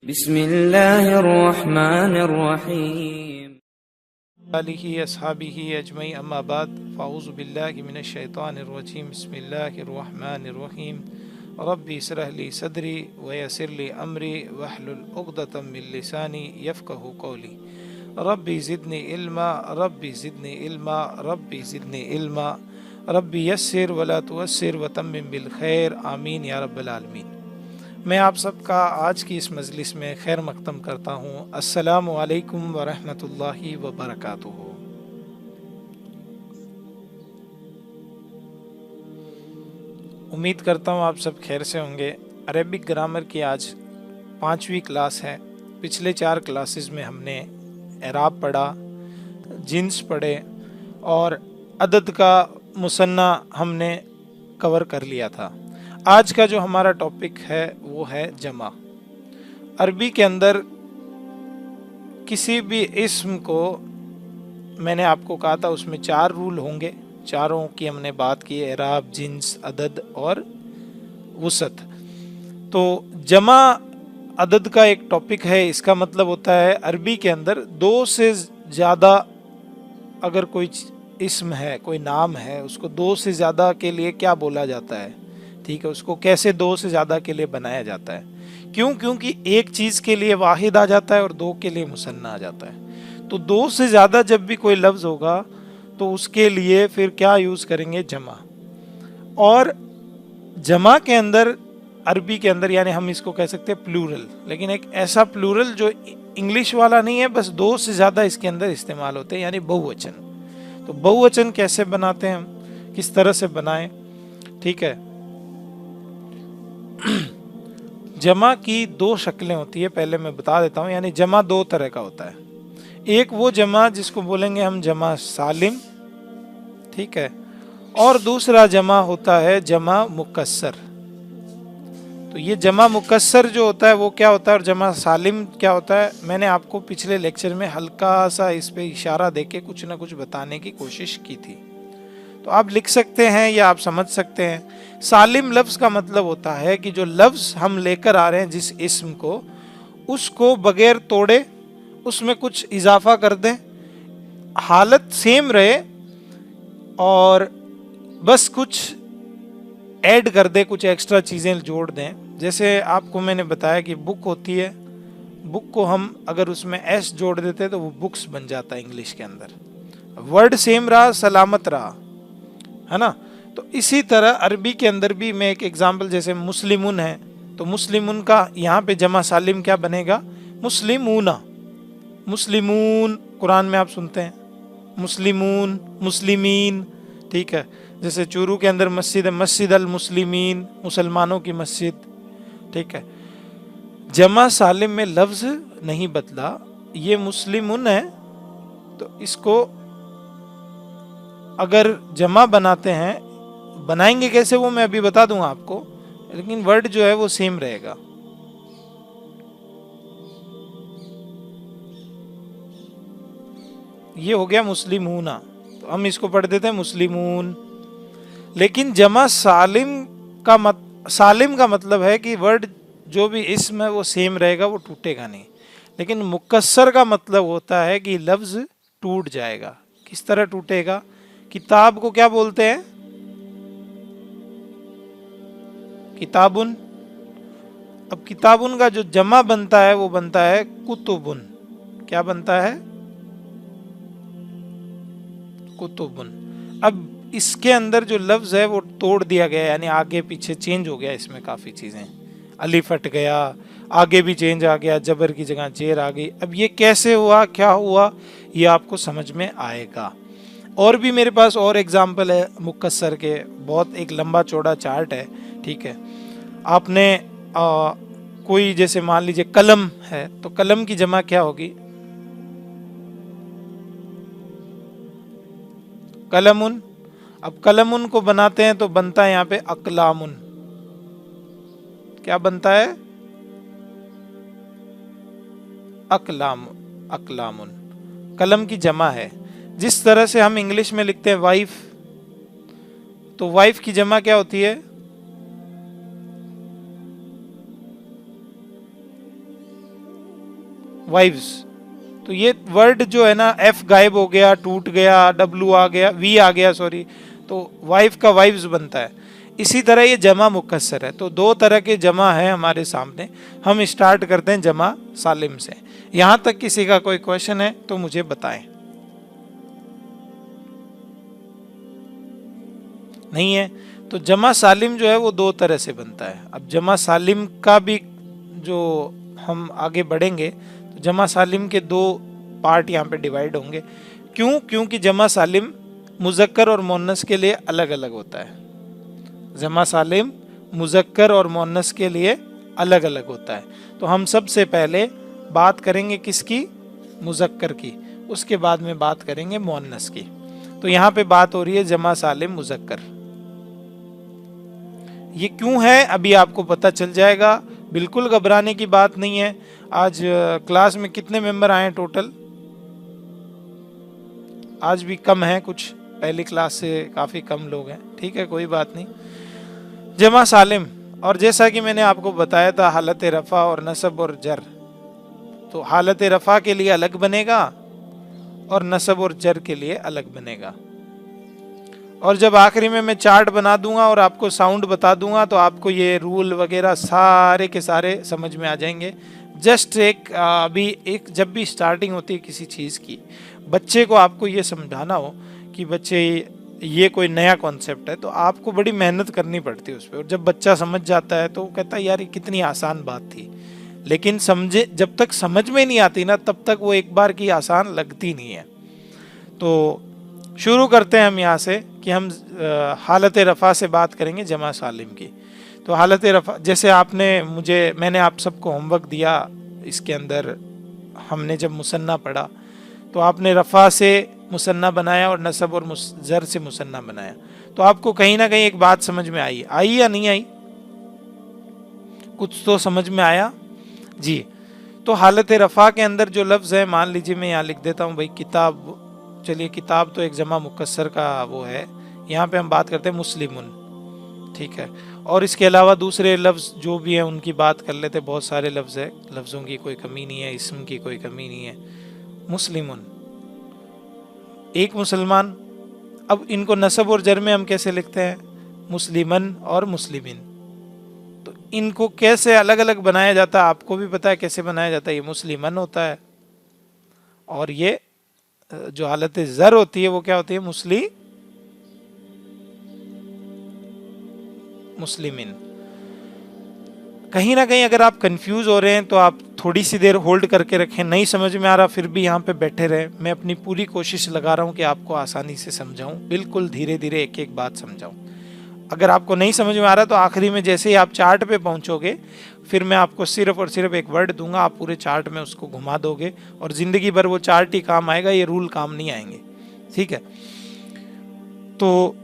बिस्मिल्लाहिर्रहमानिर्रहीम आलिहि अस्हाबिहि अजमई अम्मा बाद फ़ाऊज़ु बिल्लाहि मिनश शैतानिर्रजीम बिस्मिल्लाहिर्रहमानिर्रहीम रब्बि इश्रह ली सदरी व यस्सिर ली अमरी वहलुल उक़दतम मिन लिसानी यफ़क़हू क़ौली रब्बि ज़िदनी इल्मा रब्बि ज़िदनी इल्मा रब्बि ज़िदनी इल्मा रब्बि यस्सिर वला तुअस्सिर व तम्मिम बिल खैर आमीन या रब्बल आलमीन। मैं आप सबका आज की इस मजलिस में खैर मक़दम करता हूँ। अस्सलामु अलैकुम व रहमतुल्लाहि व बरकातुहू। उम्मीद करता हूँ आप सब खैर से होंगे। अरेबिक ग्रामर की आज 5वीं क्लास है। पिछले 4 क्लासेस में हमने एराब पढ़ा, जिन्स पढ़े और अदद का मुसन्ना हमने कवर कर लिया था। आज का जो हमारा टॉपिक है वो है जमा। अरबी के अंदर किसी भी इस्म को, मैंने आपको कहा था उसमें 4 रूल होंगे, चारों की हमने बात की, एराब, जिन्स, अदद और वसत। तो जमा अदद का एक टॉपिक है। इसका मतलब होता है अरबी के अंदर 2 से ज़्यादा अगर कोई इस्म है, कोई नाम है, उसको 2 से ज़्यादा के लिए क्या बोला जाता है, ठीक है, उसको कैसे 2 से ज़्यादा के लिए बनाया जाता है। क्यों? क्योंकि एक चीज़ के लिए वाहिद आ जाता है और 2 के लिए मुसन्ना आ जाता है। तो 2 से ज़्यादा जब भी कोई लफ्ज़ होगा तो उसके लिए फिर क्या यूज़ करेंगे? जमा। और जमा के अंदर, अरबी के अंदर, यानी हम इसको कह सकते हैं प्लूरल, लेकिन एक ऐसा प्लूरल जो इंग्लिश वाला नहीं है, बस 2 से ज़्यादा इसके अंदर इस्तेमाल होते हैं, यानी बहुवचन। तो बहुवचन कैसे बनाते हैं हम, किस तरह से बनाएं, ठीक है। जमा की 2 शक्लें होती है, पहले मैं बता देता हूँ। यानी जमा 2 तरह का होता है। एक वो जमा जिसको बोलेंगे हम जमा सालिम, ठीक है, और दूसरा जमा होता है जमा मुकस्सर। तो ये जमा मुकस्सर जो होता है वो क्या होता है और जमा सालिम क्या होता है, मैंने आपको पिछले लेक्चर में हल्का सा इस पे इशारा देके कुछ ना कुछ बताने की कोशिश की थी। तो आप लिख सकते हैं या आप समझ सकते हैं। सालिम लफ्ज़ का मतलब होता है कि जो लफ्ज़ हम लेकर आ रहे हैं जिस इस्म को, उसको बगैर तोड़े उसमें कुछ इजाफा कर दें, हालत सेम रहे और बस कुछ ऐड कर दे, कुछ एक्स्ट्रा चीज़ें जोड़ दें। जैसे आपको मैंने बताया कि बुक होती है, बुक को हम अगर उसमें एस जोड़ देते तो वो बुक्स बन जाता है इंग्लिश के अंदर। वर्ड सेम रहा, सलामत रहा, है ना। तो इसी तरह अरबी के अंदर भी मैं एक एग्जांपल, जैसे मुस्लिमुन है, तो मुस्लिमुन का यहाँ पे जमा सालिम क्या बनेगा? मुस्लिमूना। मुस्लिमून कुरान में आप सुनते हैं, मुस्लिमून, मुस्लिमीन, ठीक है। जैसे चूरू के अंदर मस्जिद है, मस्जिद अल मुस्लिमीन, मुसलमानों की मस्जिद, ठीक है। जमा सालिम में लफ्ज़ नहीं बदला, ये मुस्लिमुन है, तो इसको अगर जमा बनाते हैं, बनाएंगे कैसे वो मैं अभी बता दूंगा आपको, लेकिन वर्ड जो है वो सेम रहेगा। ये हो गया मुस्लिमूना, तो हम इसको पढ़ देते हैं मुस्लिमून। लेकिन जमा सालिम सालिम का मतलब है कि वर्ड जो भी इसम है वो सेम रहेगा, वो टूटेगा नहीं। लेकिन मुकस्सर का मतलब होता है कि लफ्ज़ टूट जाएगा। किस तरह टूटेगा? किताब को क्या बोलते हैं? किताबुन। अब किताबुन का जो जमा बनता है वो बनता है कुतुबुन। क्या बनता है? कुतुबुन। अब इसके अंदर जो लफ्ज़ है वो तोड़ दिया गया, यानी आगे पीछे चेंज हो गया, इसमें काफ़ी चीज़ें, अलिफ हट गया, आगे भी चेंज आ गया, जबर की जगह जेर आ गई। अब ये कैसे हुआ, क्या हुआ, ये आपको समझ में आएगा। और भी मेरे पास और एग्जाम्पल है मुकस्सर के, बहुत एक लंबा चौड़ा चार्ट है, ठीक है। आपने कोई, जैसे मान लीजिए कलम है, तो कलम की जमा क्या होगी? कलमुन। अब कलमुन को बनाते हैं तो बनता है यहाँ पे अकलामुन। क्या बनता है? अकलाम, अकलामुन। कलम की जमा है। जिस तरह से हम इंग्लिश में लिखते हैं वाइफ, तो वाइफ की जमा क्या होती है? वाइव्स। तो ये वर्ड जो है ना, एफ गायब हो गया, टूट गया, डब्लू आ गया, वी आ गया, सॉरी, तो वाइफ का वाइव्स बनता है। इसी तरह ये जमा मुकस्सर है। तो दो तरह के जमा है हमारे सामने। हम स्टार्ट करते हैं जमा सालिम से। यहां तक किसी का कोई क्वेश्चन है तो मुझे बताएं। नहीं है तो जमा सालिम जो है वो दो तरह से बनता है। अब जमा सालिम का भी जो हम आगे बढ़ेंगे तो जमा सालिम के दो पार्ट यहाँ पे डिवाइड होंगे। क्यों? क्योंकि जमा सालिम मुज़क्कर और मुअन्नस के लिए अलग अलग होता है। जमा सालिम मुज़क्कर और मुअन्नस के लिए अलग अलग होता है। तो हम सबसे पहले बात करेंगे किसकी? मुज़क्कर की। उसके बाद में बात करेंगे मुअन्नस की। तो यहाँ पे बात हो रही है जमा सालिम मुज़क्कर। ये क्यों है अभी आपको पता चल जाएगा, बिल्कुल घबराने की बात नहीं है। आज क्लास में कितने मेंबर आए टोटल? आज भी कम है कुछ, पहली क्लास से काफ़ी कम लोग हैं। ठीक है, कोई बात नहीं। जमा सालिम, और जैसा कि मैंने आपको बताया था हालत रफ़ा और नसब और जर, तो हालत रफ़ा के लिए अलग बनेगा और नसब और जर के लिए अलग बनेगा। और जब आखिरी में मैं चार्ट बना दूंगा और आपको साउंड बता दूंगा तो आपको ये रूल वगैरह सारे के सारे समझ में आ जाएंगे। जस्ट अभी एक जब भी स्टार्टिंग होती है किसी चीज़ की, बच्चे को आपको ये समझाना हो कि बच्चे ये कोई नया कॉन्सेप्ट है, तो आपको बड़ी मेहनत करनी पड़ती है उस पर। और जब बच्चा समझ जाता है तो वो कहता है यार ये कितनी आसान बात थी। लेकिन समझे जब तक समझ में नहीं आती ना, तब तक वो एक बार की आसान लगती नहीं है। तो शुरू करते हैं हम यहाँ से कि हम हालत रफ़ा से बात करेंगे जमा सालिम की। तो हालत रफ़ा, जैसे मैंने आप सबको होमवर्क दिया, इसके अंदर हमने जब मुसन्ना पढ़ा तो आपने रफ़ा से मुसन्ना बनाया और नसब और जर से मुसन्ना बनाया। तो आपको कहीं ना कहीं एक बात समझ में आई या नहीं आई? कुछ तो समझ में आया जी। तो हालत रफ़ा के अंदर जो लफ्ज़ है, मान लीजिए मैं यहाँ लिख देता हूँ भाई किताब। चलिए, किताब तो एक जमा मुकस्सर का वो है। यहाँ पे हम बात करते हैं मुस्लिमुन, ठीक है। और इसके अलावा दूसरे लफ्ज़ जो भी हैं उनकी बात कर लेते। बहुत सारे लफ्ज़ है, लफ्ज़ों की कोई कमी नहीं है, इस्म की कोई कमी नहीं है। मुस्लिमुन, एक मुसलमान। अब इनको नसब और जर में हम कैसे लिखते हैं? मुस्लिमन और मुस्लिमिन। तो इनको कैसे अलग अलग बनाया जाता है आपको भी पता है कैसे बनाया जाता है। ये मुस्लिमन होता है और ये जो हालत जर होती है वो क्या होती है? मुस्लिमिन। कहीं ना कहीं अगर आप कंफ्यूज हो रहे हैं तो आप थोड़ी सी देर होल्ड करके रखें। नहीं समझ में आ रहा फिर भी यहाँ पे बैठे रहे। मैं अपनी पूरी कोशिश लगा रहा हूँ कि आपको आसानी से समझाऊं, बिल्कुल धीरे धीरे एक एक बात समझाऊं। अगर आपको नहीं समझ में आ रहा तो आखिरी में जैसे ही आप चार्ट पे पहुंचोगे, फिर मैं आपको सिर्फ और सिर्फ एक वर्ड दूंगा, आप पूरे चार्ट में उसको घुमा दोगे और जिंदगी भर वो चार्ट ही काम आएगा, ये रूल काम नहीं आएंगे। ठीक है। तो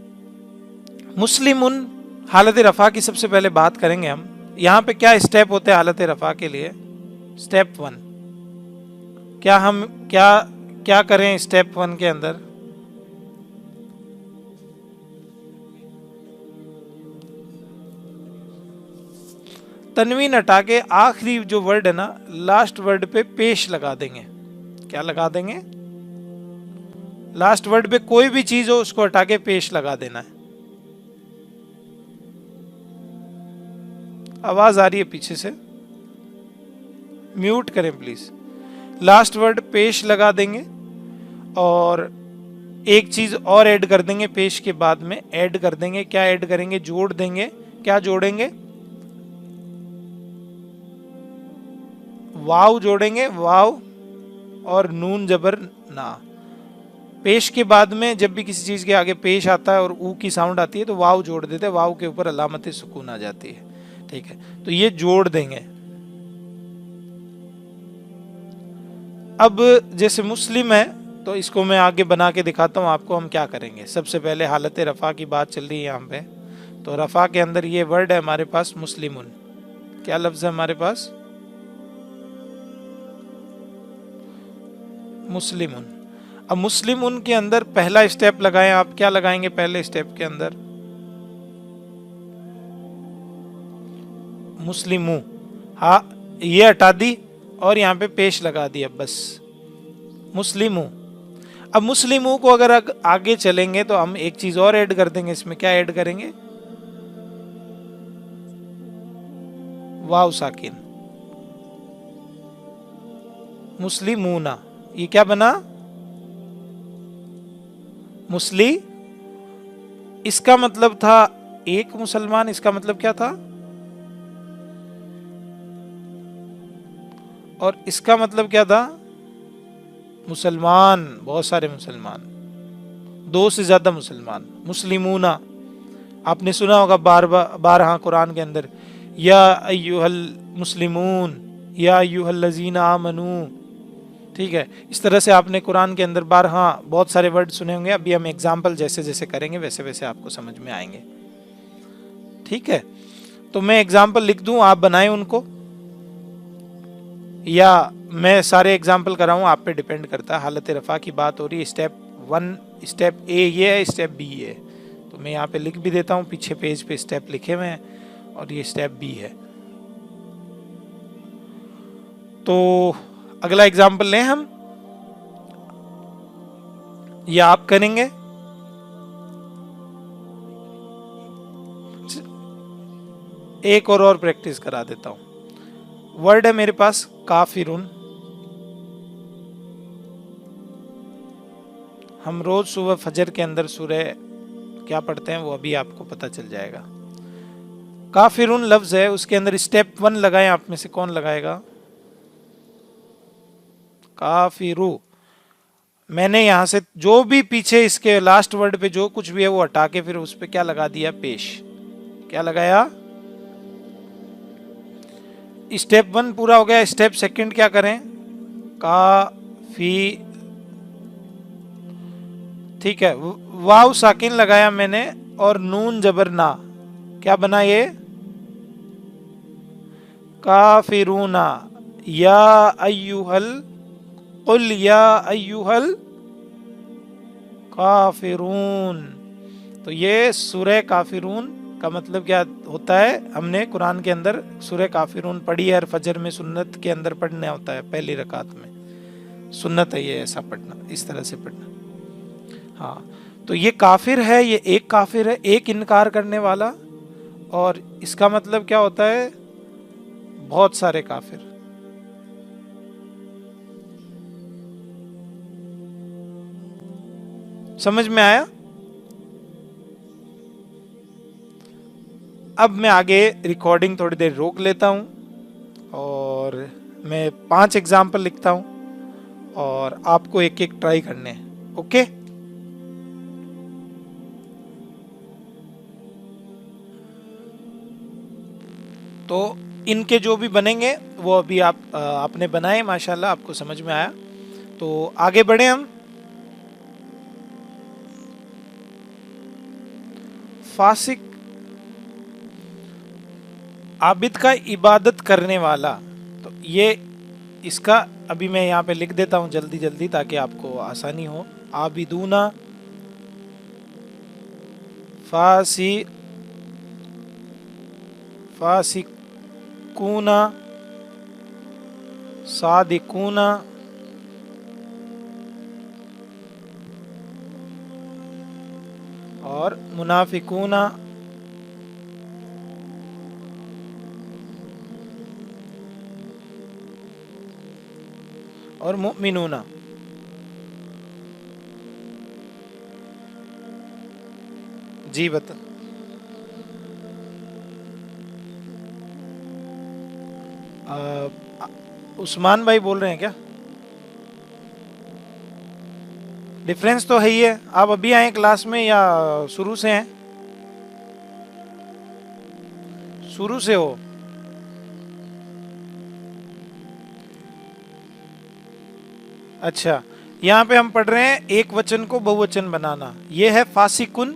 मुस्लिमुन हालत रफ़ा की सबसे पहले बात करेंगे हम। यहाँ पे क्या स्टेप होते हैं हालत रफ़ा के लिए? स्टेप 1, क्या करें स्टेप 1 के अंदर? तनवीन हटा के आखिरी जो वर्ड है ना, लास्ट वर्ड पे पेश लगा देंगे। क्या लगा देंगे? लास्ट वर्ड पे कोई भी चीज हो उसको हटा के पेश लगा देना है। आवाज आ रही है पीछे से? म्यूट करें प्लीज। लास्ट वर्ड पेश लगा देंगे और एक चीज और ऐड कर देंगे पेश के बाद में। ऐड कर देंगे, क्या ऐड करेंगे? जोड़ देंगे। क्या जोड़ेंगे? वाव जोड़ेंगे, वाव और नून जबर ना। पेश के बाद में जब भी किसी चीज के आगे पेश आता है और ऊ की साउंड आती है तो वाव जोड़ देते हैं, वाव के ऊपर अलामत सुकून आ जाती है। ठीक है, तो ये जोड़ देंगे। अब जैसे मुस्लिम है तो इसको मैं आगे बना के दिखाता हूं आपको हम क्या करेंगे। सबसे पहले हालत रफ़ा की बात चल रही है यहाँ पे, तो रफ़ा के अंदर ये वर्ड है हमारे पास मुस्लिमुन। क्या लफ्ज है हमारे पास? मुस्लिमुन। अब मुस्लिमुन के अंदर पहला स्टेप लगाएं आप। क्या लगाएंगे पहले स्टेप के अंदर? मुस्लिमू। हाँ, ये हटा दी और यहाँ पे पेश लगा दिया बस, मुस्लिमू। अब मुस्लिमू को अगर आगे चलेंगे तो हम एक चीज और ऐड कर देंगे इसमें। क्या ऐड करेंगे? वाव साकिन, मुस्लिमूना। ये क्या बना? मुस्ली। इसका मतलब था एक मुसलमान, इसका मतलब क्या था? और इसका मतलब क्या था? मुसलमान, बहुत सारे मुसलमान, दो से ज्यादा मुसलमान। मुस्लिमूना आपने सुना होगा बार बार बारहा कुरान के अंदर, या अय्युहल मुस्लिमून, या अय्युहल लजीना आमनू। ठीक है, इस तरह से आपने कुरान के अंदर बारहा बहुत सारे वर्ड सुने होंगे। अभी हम एग्जाम्पल जैसे जैसे करेंगे वैसे वैसे आपको समझ में आएंगे। ठीक है, तो मैं एग्जाम्पल लिख दूं, आप बनाएं उनको, या मैं सारे एग्जाम्पल कराऊं, आप पे डिपेंड करता है। हालत रफा की बात हो रही है। स्टेप 1, स्टेप ए ये है, स्टेप बी है। तो मैं यहाँ पे लिख भी देता हूँ, पीछे पेज पे स्टेप लिखे हुए हैं, और ये स्टेप बी है। तो अगला एग्जाम्पल लें हम, या आप करेंगे? एक और प्रैक्टिस करा देता हूं। वर्ड है मेरे पास काफिरुन। हम रोज सुबह फजर के अंदर सूरह क्या पढ़ते हैं वो अभी आपको पता चल जाएगा। काफिरुन लफ्ज है, उसके अंदर स्टेप 1 लगाएं। आप में से कौन लगाएगा? काफिरू। मैंने यहां से जो भी पीछे इसके लास्ट वर्ड पे जो कुछ भी है वो हटा के फिर उस पे क्या लगा दिया? पेश। क्या लगाया? स्टेप 1 पूरा हो गया। स्टेप सेकंड क्या करें? काफी। ठीक है, वाव साकिन लगाया मैंने, और नून जबर ना। क्या बना ये? काफिरूना। या अय्युहल, कुल या अय्युहल काफिरून। तो ये सूरह काफिरून का मतलब क्या होता है? हमने कुरान के अंदर सूरह काफिरून पढ़ी है, और फजर में सुन्नत के अंदर पढ़ना होता है, पहली रकात में सुन्नत है ये, ऐसा पढ़ना, इस तरह से पढ़ना। हाँ, तो ये काफिर है, ये एक काफिर है, एक इनकार करने वाला। और इसका मतलब क्या होता है? बहुत सारे काफिर। समझ में आया? अब मैं आगे रिकॉर्डिंग थोड़ी देर रोक लेता हूं, और मैं 5 एग्जाम्पल लिखता हूं, और आपको एक एक ट्राई करने हैं। ओके? तो इनके जो भी बनेंगे वो अभी आपने बनाए, माशाल्लाह आपको समझ में आया। तो आगे बढ़े हम। फासिक, आबिद का इबादत करने वाला। तो ये इसका अभी मैं यहाँ पे लिख देता हूँ जल्दी जल्दी, ताकि आपको आसानी हो। आबिदूना, फासी, फासिकूना, सादिकूना, और मुनाफिकूना, और मुमिनूना। जी बता। उस्मान भाई बोल रहे हैं क्या? डिफरेंस तो है ही है। आप अभी आए क्लास में या शुरू से हैं? शुरू से हो? अच्छा, यहाँ पे हम पढ़ रहे हैं एक वचन को बहुवचन बनाना। ये है फासिकुन।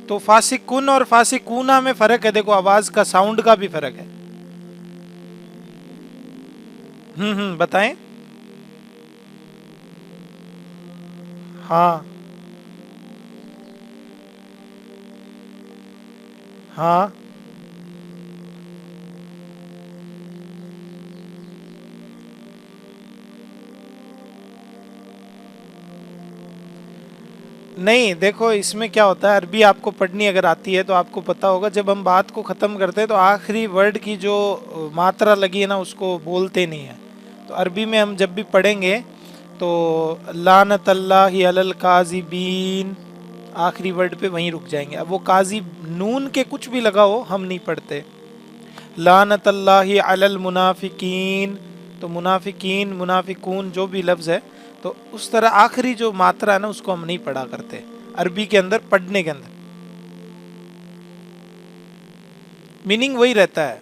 तो फासिकुन और फासिकूना में फर्क है। देखो, आवाज का, साउंड का भी फर्क है। बताएं। हाँ, हाँ, नहीं, देखो इसमें क्या होता है, अरबी आपको पढ़नी अगर आती है तो आपको पता होगा, जब हम बात को ख़त्म करते हैं तो आखिरी वर्ड की जो मात्रा लगी है ना उसको बोलते नहीं है। तो अरबी में हम जब भी पढ़ेंगे तो लानतल्लाहि अलल काज़िबीन, आखिरी वर्ड पे वहीं रुक जाएंगे। अब वो काजी नून के कुछ भी लगा हो हम नहीं पढ़ते। लानतल्लाहि अलल मुनाफिकीन, तो मुनाफिकीन मुनाफिकून जो भी लफ्ज़ है, तो उस तरह आखिरी जो मात्रा है ना उसको हम नहीं पढ़ा करते अरबी के अंदर, पढ़ने के अंदर मीनिंग वही रहता है।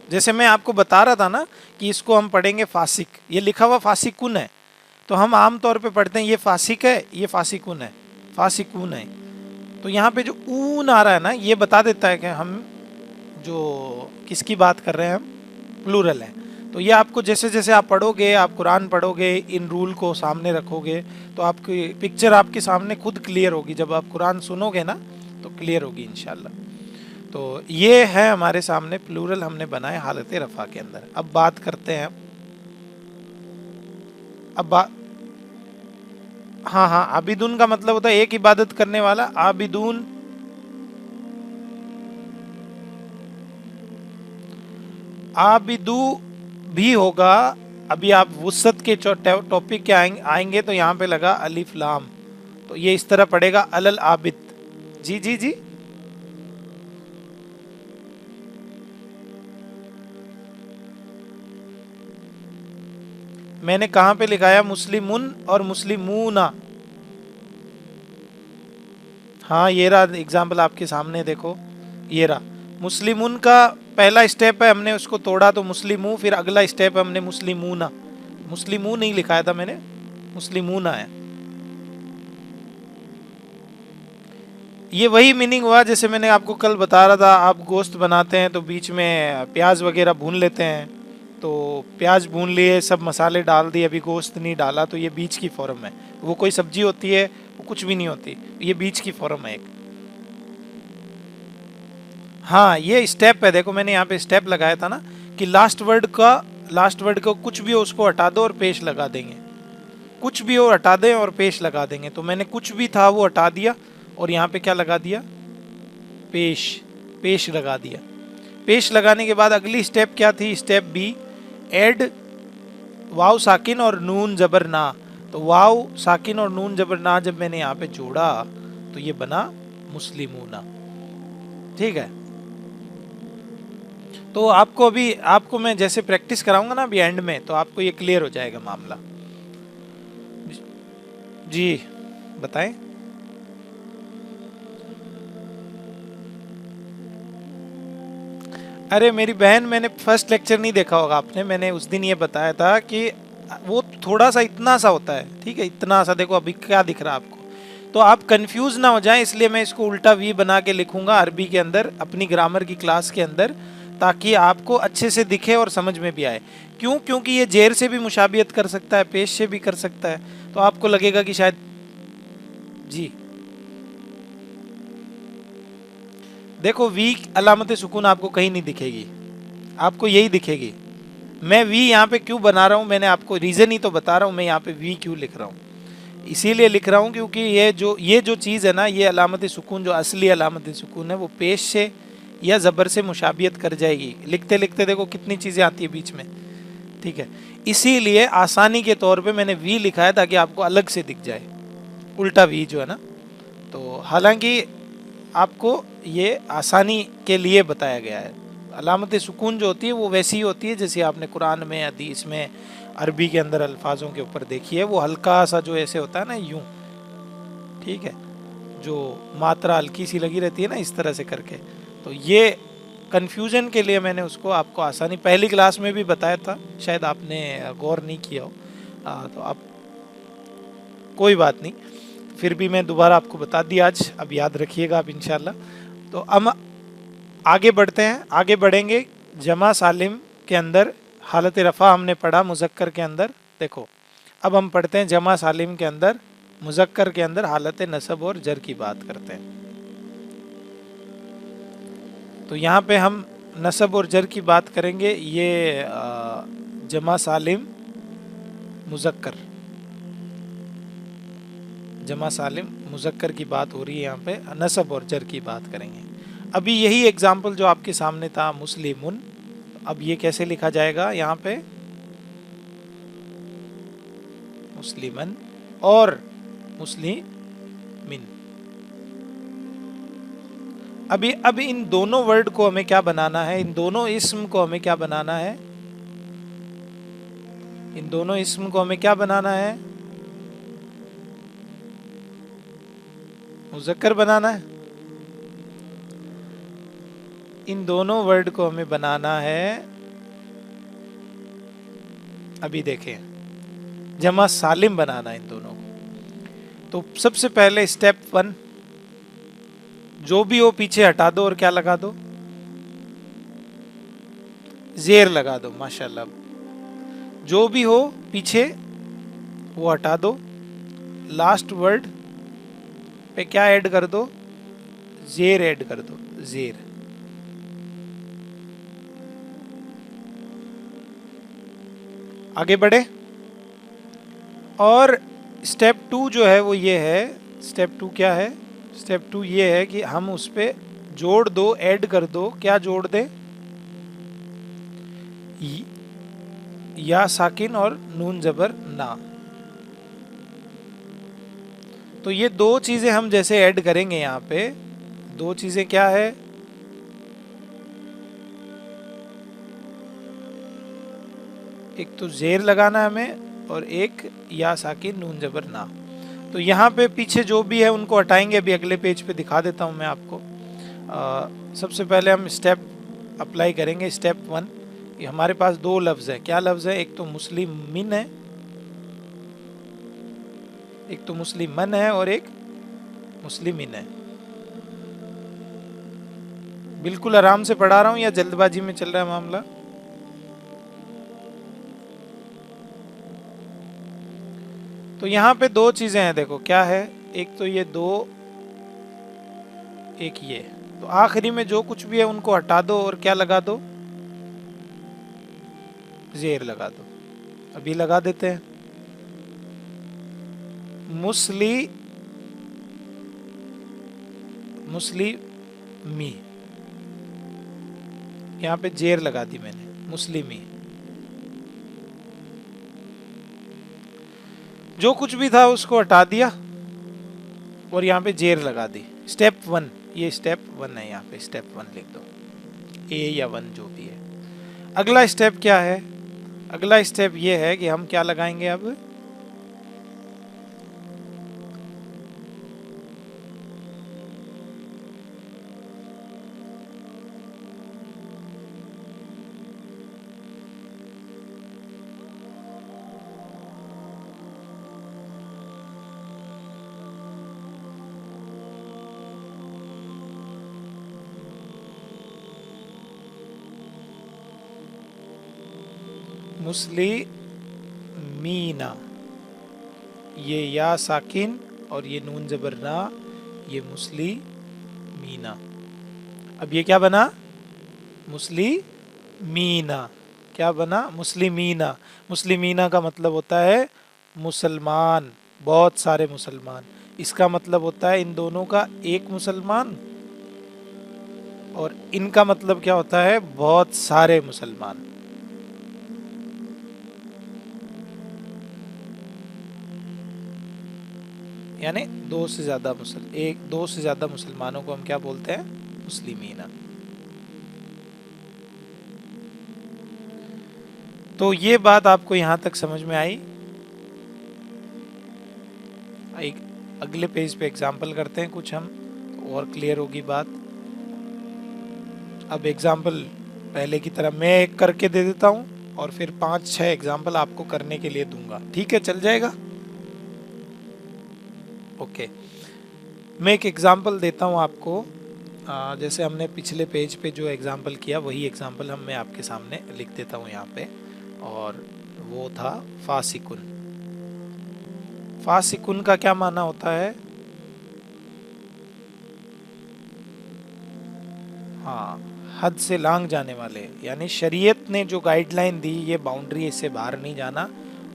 जैसे मैं आपको बता रहा था ना कि इसको हम पढ़ेंगे फासिक, ये लिखा हुआ फासिकुन है, तो हम आम तौर पे पढ़ते हैं ये फासिक है, ये फासिकुन है, फासिकून है। तो यहाँ पे जो ऊन आ रहा है ना ये बता देता है कि हम जो किसकी बात कर रहे हैं, हम प्लूरल है। तो ये आपको जैसे जैसे आप पढ़ोगे, आप कुरान पढ़ोगे, इन रूल को सामने रखोगे, तो आपकी पिक्चर आपके सामने खुद क्लियर होगी। जब आप कुरान सुनोगे ना तो क्लियर होगी इंशाल्लाह। तो ये है हमारे सामने प्लूरल हमने बनाए हालत रफ़ा के अंदर। अब बात करते हैं, अब बात, हाँ हाँ, आबिदून का मतलब होता है एक इबादत करने वाला। आबिदून, आबिदू भी होगा। अभी आप वुसत के टॉपिक के आएंगे तो यहाँ पे लगा अलिफ लाम, तो ये इस तरह पड़ेगा अलल आबिद। जी जी जी, मैंने कहाँ पे लिखाया मुस्लिमुन और मुस्लिमूना। हाँ ये रहा एग्जाम्पल आपके सामने, देखो ये रहा। मुस्लिमुन का पहला स्टेप है, हमने उसको तोड़ा तो मुस्लिमू, फिर अगला स्टेप है हमने मुस्लिमूना। मुस्लिमू नहीं लिखाया था मैंने, मुस्लिमूना है। ये वही मीनिंग हुआ जैसे मैंने आपको कल बता रहा था, आप गोश्त बनाते हैं तो बीच में प्याज वगैरह भून लेते हैं, तो प्याज भून लिए, सब मसाले डाल दिए, अभी गोश्त नहीं डाला, तो ये बीच की फॉर्म है। वो कोई सब्जी होती है, वो कुछ भी नहीं होती, ये बीच की फॉर्म है एक। हाँ ये स्टेप है, देखो मैंने यहाँ पे स्टेप लगाया था ना कि लास्ट वर्ड का, लास्ट वर्ड को कुछ भी हो उसको हटा दो और पेश लगा देंगे, कुछ भी हो हटा दें और पेश लगा देंगे। तो मैंने कुछ भी था वो हटा दिया और यहाँ पे क्या लगा दिया, पेश, पेश लगा दिया। पेश लगाने के बाद अगली स्टेप क्या थी, स्टेप बी, एड वाव साकिन और नून जबर ना। तो वाव साकिन और नून जबर ना जब मैंने यहाँ पे जोड़ा तो ये बना मुस्लिमूना। ठीक है, तो आपको अभी, आपको मैं जैसे प्रैक्टिस कराऊंगा ना अभी एंड में, तो आपको ये क्लियर हो जाएगा मामला। जी बताएं। अरे मेरी बहन, मैंने फर्स्ट लेक्चर नहीं देखा होगा आपने, मैंने उस दिन ये बताया था कि वो थोड़ा सा इतना सा होता है, ठीक है, इतना सा। देखो अभी क्या दिख रहा है आपको, तो आप कंफ्यूज ना हो जाएं, इसलिए मैं इसको उल्टा वी बना के लिखूंगा अरबी के अंदर अपनी ग्रामर की क्लास के अंदर, ताकि आपको अच्छे से दिखे और समझ में भी आए। क्यों? क्योंकि ये जेर से भी मुशाबियत कर सकता है, पेश से भी कर सकता है, तो आपको लगेगा कि शायद। जी देखो वी अलामत सुकून आपको कहीं नहीं दिखेगी, आपको यही दिखेगी। मैं वी यहाँ पे क्यों बना रहा हूँ, मैंने आपको रीज़न ही तो बता रहा हूँ मैं यहाँ पे वी क्यों लिख रहा हूँ। इसीलिए लिख रहा हूँ क्योंकि ये जो चीज़ है ना, ये अलामत सुकून, जो असली अलामत सुकून है, वो पेश से या ज़बर से मुशाबियत कर जाएगी। लिखते लिखते देखो कितनी चीज़ें आती है बीच में, ठीक है। इसीलिए आसानी के तौर पे मैंने वी लिखा है ताकि आपको अलग से दिख जाए, उल्टा वी जो है ना। तो हालांकि आपको ये आसानी के लिए बताया गया है। अलामत सुकून जो होती है वो वैसी ही होती है जैसे आपने कुरान में, हदीस में, अरबी के अंदर अल्फाजों के ऊपर देखी है। वो हल्का सा जो ऐसे होता है ना, यूं, ठीक है, जो मात्रा हल्की सी लगी रहती है ना, इस तरह से करके। तो ये कन्फ्यूजन के लिए मैंने उसको आपको आसानी, पहली क्लास में भी बताया था, शायद आपने गौर नहीं किया हो। तो आप, कोई बात नहीं, फिर भी मैं दोबारा आपको बता दिया आज, अब याद रखिएगा आप इंशाल्लाह। तो हम आगे बढ़ते हैं, आगे बढ़ेंगे। जमा सालिम के अंदर हालत रफ़ा हमने पढ़ा, मुज़क्कर के अंदर। देखो अब हम पढ़ते हैं जमा सालिम के अंदर, मुज़क्कर के अंदर हालत नसब और जर की बात करते हैं। तो यहाँ पे हम नसब और जर की बात करेंगे। ये जमा सालिम मुज़क्कर, जमा सालिम मुज़क्कर की बात हो रही है, यहाँ पे नसब और जर की बात करेंगे। अभी यही एग्जाम्पल जो आपके सामने था मुस्लिमुन, अब ये कैसे लिखा जाएगा यहाँ पे, मुस्लिमन और मुस्लिमिन। अभी अब इन दोनों वर्ड को हमें क्या बनाना है, इन दोनों इस्म को हमें क्या बनाना है, इन दोनों इस्म को हमें क्या बनाना है, मुज़क्कर बनाना है। इन दोनों वर्ड को हमें बनाना है, अभी देखें, जमा सालिम बनाना है इन दोनों को। तो सबसे पहले स्टेप 1, जो भी हो पीछे हटा दो और क्या लगा दो, जेर लगा दो। माशाल्लाह, जो भी हो पीछे वो हटा दो, लास्ट वर्ड पे क्या ऐड कर दो, जेर ऐड कर दो, जेर। आगे बढ़े, और स्टेप 2 जो है वो ये है, स्टेप 2 क्या है, स्टेप 2 ये है कि हम उस पे जोड़ दो, ऐड कर दो, क्या जोड़ दे, या साकिन और नून जबर ना। तो ये दो चीजें हम जैसे ऐड करेंगे यहाँ पे, दो चीजें क्या है, एक तो जेर लगाना है हमें और एक या साकिन नून जबर ना। तो यहाँ पे पीछे जो भी है उनको हटाएंगे, अभी अगले पेज पे दिखा देता हूँ मैं आपको। सबसे पहले हम स्टेप अप्लाई करेंगे, स्टेप 1। ये हमारे पास दो लफ्ज़ है, क्या लफ्ज़ है, एक तो मुस्लिमिन है, एक तो मुस्लिमन है और एक मुस्लिमिन है। बिल्कुल आराम से पढ़ा रहा हूँ या जल्दबाजी में चल रहा है मामला। तो यहाँ पे दो चीजें हैं, देखो क्या है, एक तो ये दो, एक ये। तो आखिरी में जो कुछ भी है उनको हटा दो और क्या लगा दो, जेर लगा दो। अभी लगा देते हैं, मुस्लिमी, यहाँ पे जेर लगा दी मैंने, मुस्लिमी। जो कुछ भी था उसको हटा दिया और यहाँ पे जेर लगा दी। स्टेप 1, ये स्टेप 1 है, यहाँ पे स्टेप 1 लिख दो, ए या 1 जो भी है। अगला स्टेप क्या है, अगला स्टेप ये है कि हम क्या लगाएंगे अब, मुस्लिमीना, ये या साकिन और ये नून जबर ना, ये मुस्लिमीना। अब ये क्या बना, मुस्लिमीना, क्या बना, मुस्लिमीना। मुस्लिमीना का मतलब होता है मुसलमान, बहुत सारे मुसलमान। इसका मतलब होता है इन दोनों का एक मुसलमान, और इनका मतलब क्या होता है, बहुत सारे मुसलमान। यानी दो से ज्यादा मुसलमानों को हम क्या बोलते हैं, मुस्लिमीना। तो ये बात आपको यहां तक समझ में आई। एक अगले पेज पे एग्जाम्पल करते हैं कुछ हम, तो और क्लियर होगी बात। अब एग्जाम्पल पहले की तरह मैं एक करके दे देता हूं और फिर 5-6 एग्जाम्पल आपको करने के लिए दूंगा, ठीक है, चल जाएगा। ओके, मैं एक एग्जाम्पल देता हूँ आपको। जैसे हमने पिछले पेज पे जो एग्जाम्पल किया वही एग्जाम्पल मैं आपके सामने लिख देता हूँ यहाँ पे, और वो था फासिकुन। फासिकुन का क्या माना होता है, हाँ, हद से लांग जाने वाले, यानी शरीयत ने जो गाइडलाइन दी, ये बाउंड्री, इससे बाहर नहीं जाना,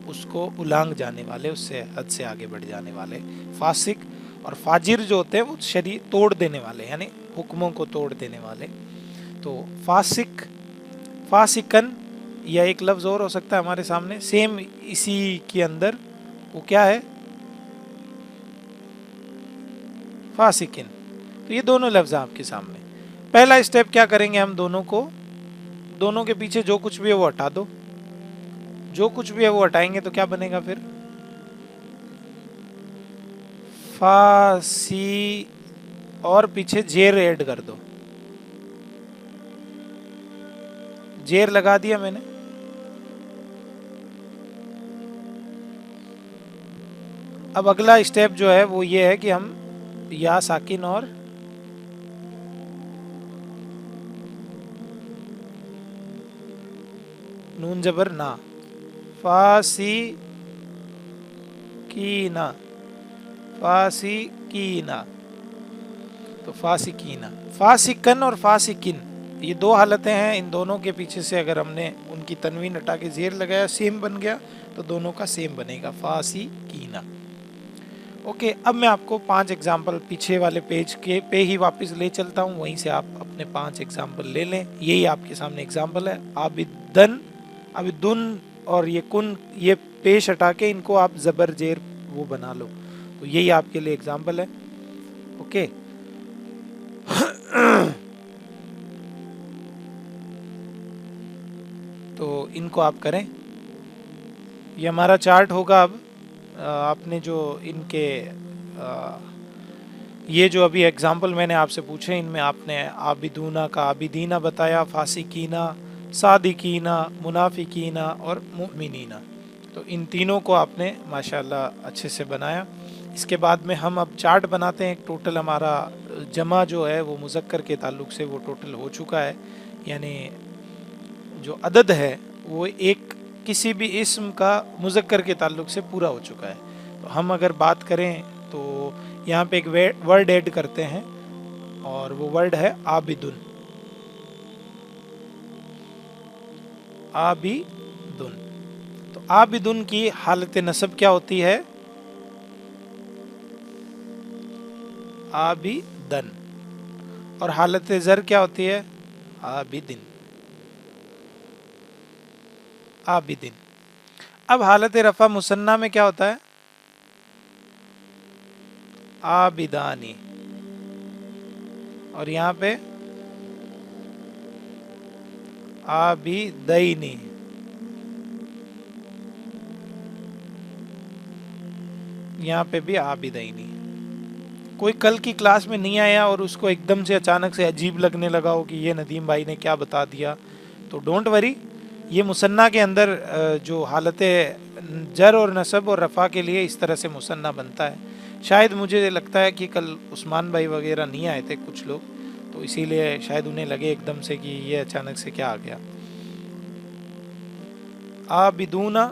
उसको उलांग जाने वाले, उससे हद से आगे बढ़ जाने वाले। फासिक और फाजिर जो होते हैं वो शरीर तोड़ देने वाले, यानी हुक्मों को तोड़ देने वाले। तो फासिक, फासिकन, या एक लफ्ज़ और हो सकता है हमारे सामने सेम इसी के अंदर, वो क्या है, फासिकिन। तो ये दोनों लफ्ज़ आपके सामने। पहला स्टेप क्या करेंगे, हम दोनों के पीछे जो कुछ भी है वो हटा दो। जो कुछ भी है वो हटाएंगे तो क्या बनेगा फिर, फासी, और पीछे जेर ऐड कर दो। जेर लगा दिया मैंने। अब अगला स्टेप जो है वो ये है कि हम या साकिन और नून जबर ना, फासी कीना, फासी कीना। तो फासिकीना, फासिकन और फासिकिन, ये दो हालतें हैं। इन दोनों के पीछे से अगर हमने उनकी तनवीन हटा के जेर लगाया, सेम बन गया, तो दोनों का सेम बनेगा, फासिकीना। ओके, अब मैं आपको 5 एग्जाम्पल पीछे वाले पेज के पे ही वापस ले चलता हूँ, वहीं से आप अपने 5 एग्जाम्पल ले लें। यही आपके सामने एग्जाम्पल है, आबिदन, आबिदुन, और ये कुन, ये पेश हटा के इनको आप जबर जेर वो बना लो। तो यही आपके लिए एग्जाम्पल है। ओके, तो इनको आप करें। ये हमारा चार्ट होगा। अब आपने जो इनके ये जो अभी एग्जाम्पल मैंने आपसे पूछे, इनमें आपने आबिदूना का आबिदीना बताया, फासिकीना, सादिकीना, मुनाफिकीना और मुमिनीना। तो इन तीनों को आपने माशाल्लाह अच्छे से बनाया। इसके बाद में हम अब चार्ट बनाते हैं। टोटल हमारा जमा जो है वो मुज़क्कर के ताल्लुक से वो टोटल हो चुका है, यानी जो अदद है वो एक किसी भी इस्म का मुज़क्कर के ताल्लुक से पूरा हो चुका है। तो हम अगर बात करें तो यहाँ पे एक वर्ड ऐड करते हैं, और वो वर्ड है आबिदुन। आबिदुन, तो आबिदुन की हालत नसब क्या होती है, आबिदन, और हालत ज़र क्या होती है, आबिदिन, आबिदिन। अब हालत रफ़ा मुसन्ना में क्या होता है, आबिदानी, और यहाँ पे आबिदैनी। यहाँ पे भी आबिदैनी। कोई कल की क्लास में नहीं आया और उसको एकदम से अचानक से अजीब लगने लगा हो कि ये नदीम भाई ने क्या बता दिया, तो डोंट वरी, ये मुसन्ना के अंदर जो हालतें जर और नसब और रफ़ा के लिए इस तरह से मुसन्ना बनता है। शायद मुझे लगता है कि कल उस्मान भाई वगैरह नहीं आए थे कुछ लोग, तो इसीलिए शायद उन्हें लगे एकदम से कि ये अचानक से क्या आ गया। आबिदूना,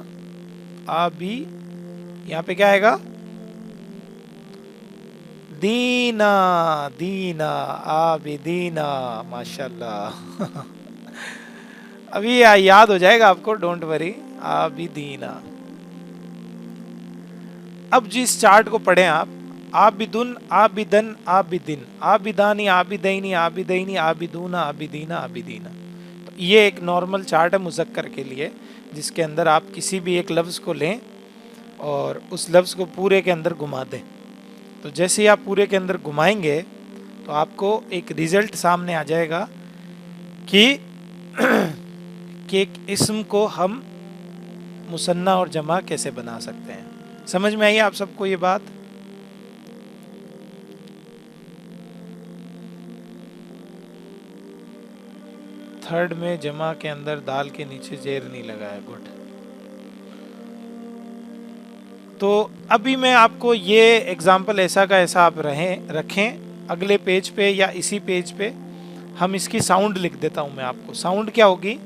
आबी, यहाँ पे क्या आएगा, दीना, दीना, आबिदीना, माशाल्लाह। अभी याद हो जाएगा आपको, डोंट वरी, आबिदीना। अब जिस चार्ट को पढ़ें आप, आबिदुन, आबिदन, आबिदिन, आबिदानी, आबिदैनी, आबिदैनी, आबिदूना, आबिदीना, आबिदीना। तो ये एक नॉर्मल चार्ट है मुज़क्कर के लिए, जिसके अंदर आप किसी भी एक लफ्ज़ को लें और उस लफ्ज़ को पूरे के अंदर घुमा दें। तो जैसे ही आप पूरे के अंदर घुमाएंगे तो आपको एक रिजल्ट सामने आ जाएगा कि एक इस्म को हम मुसन्ना और जमा कैसे बना सकते हैं। समझ में आई आप सबको ये बात? थर्ड में जमा के अंदर दाल के नीचे जेर नहीं लगाया, गुड। तो अभी मैं आपको ये एग्जाम्पल ऐसा का ऐसा आप रखें, अगले पेज पे या इसी पेज पे हम इसकी साउंड लिख देता हूँ मैं आपको। साउंड क्या होगी,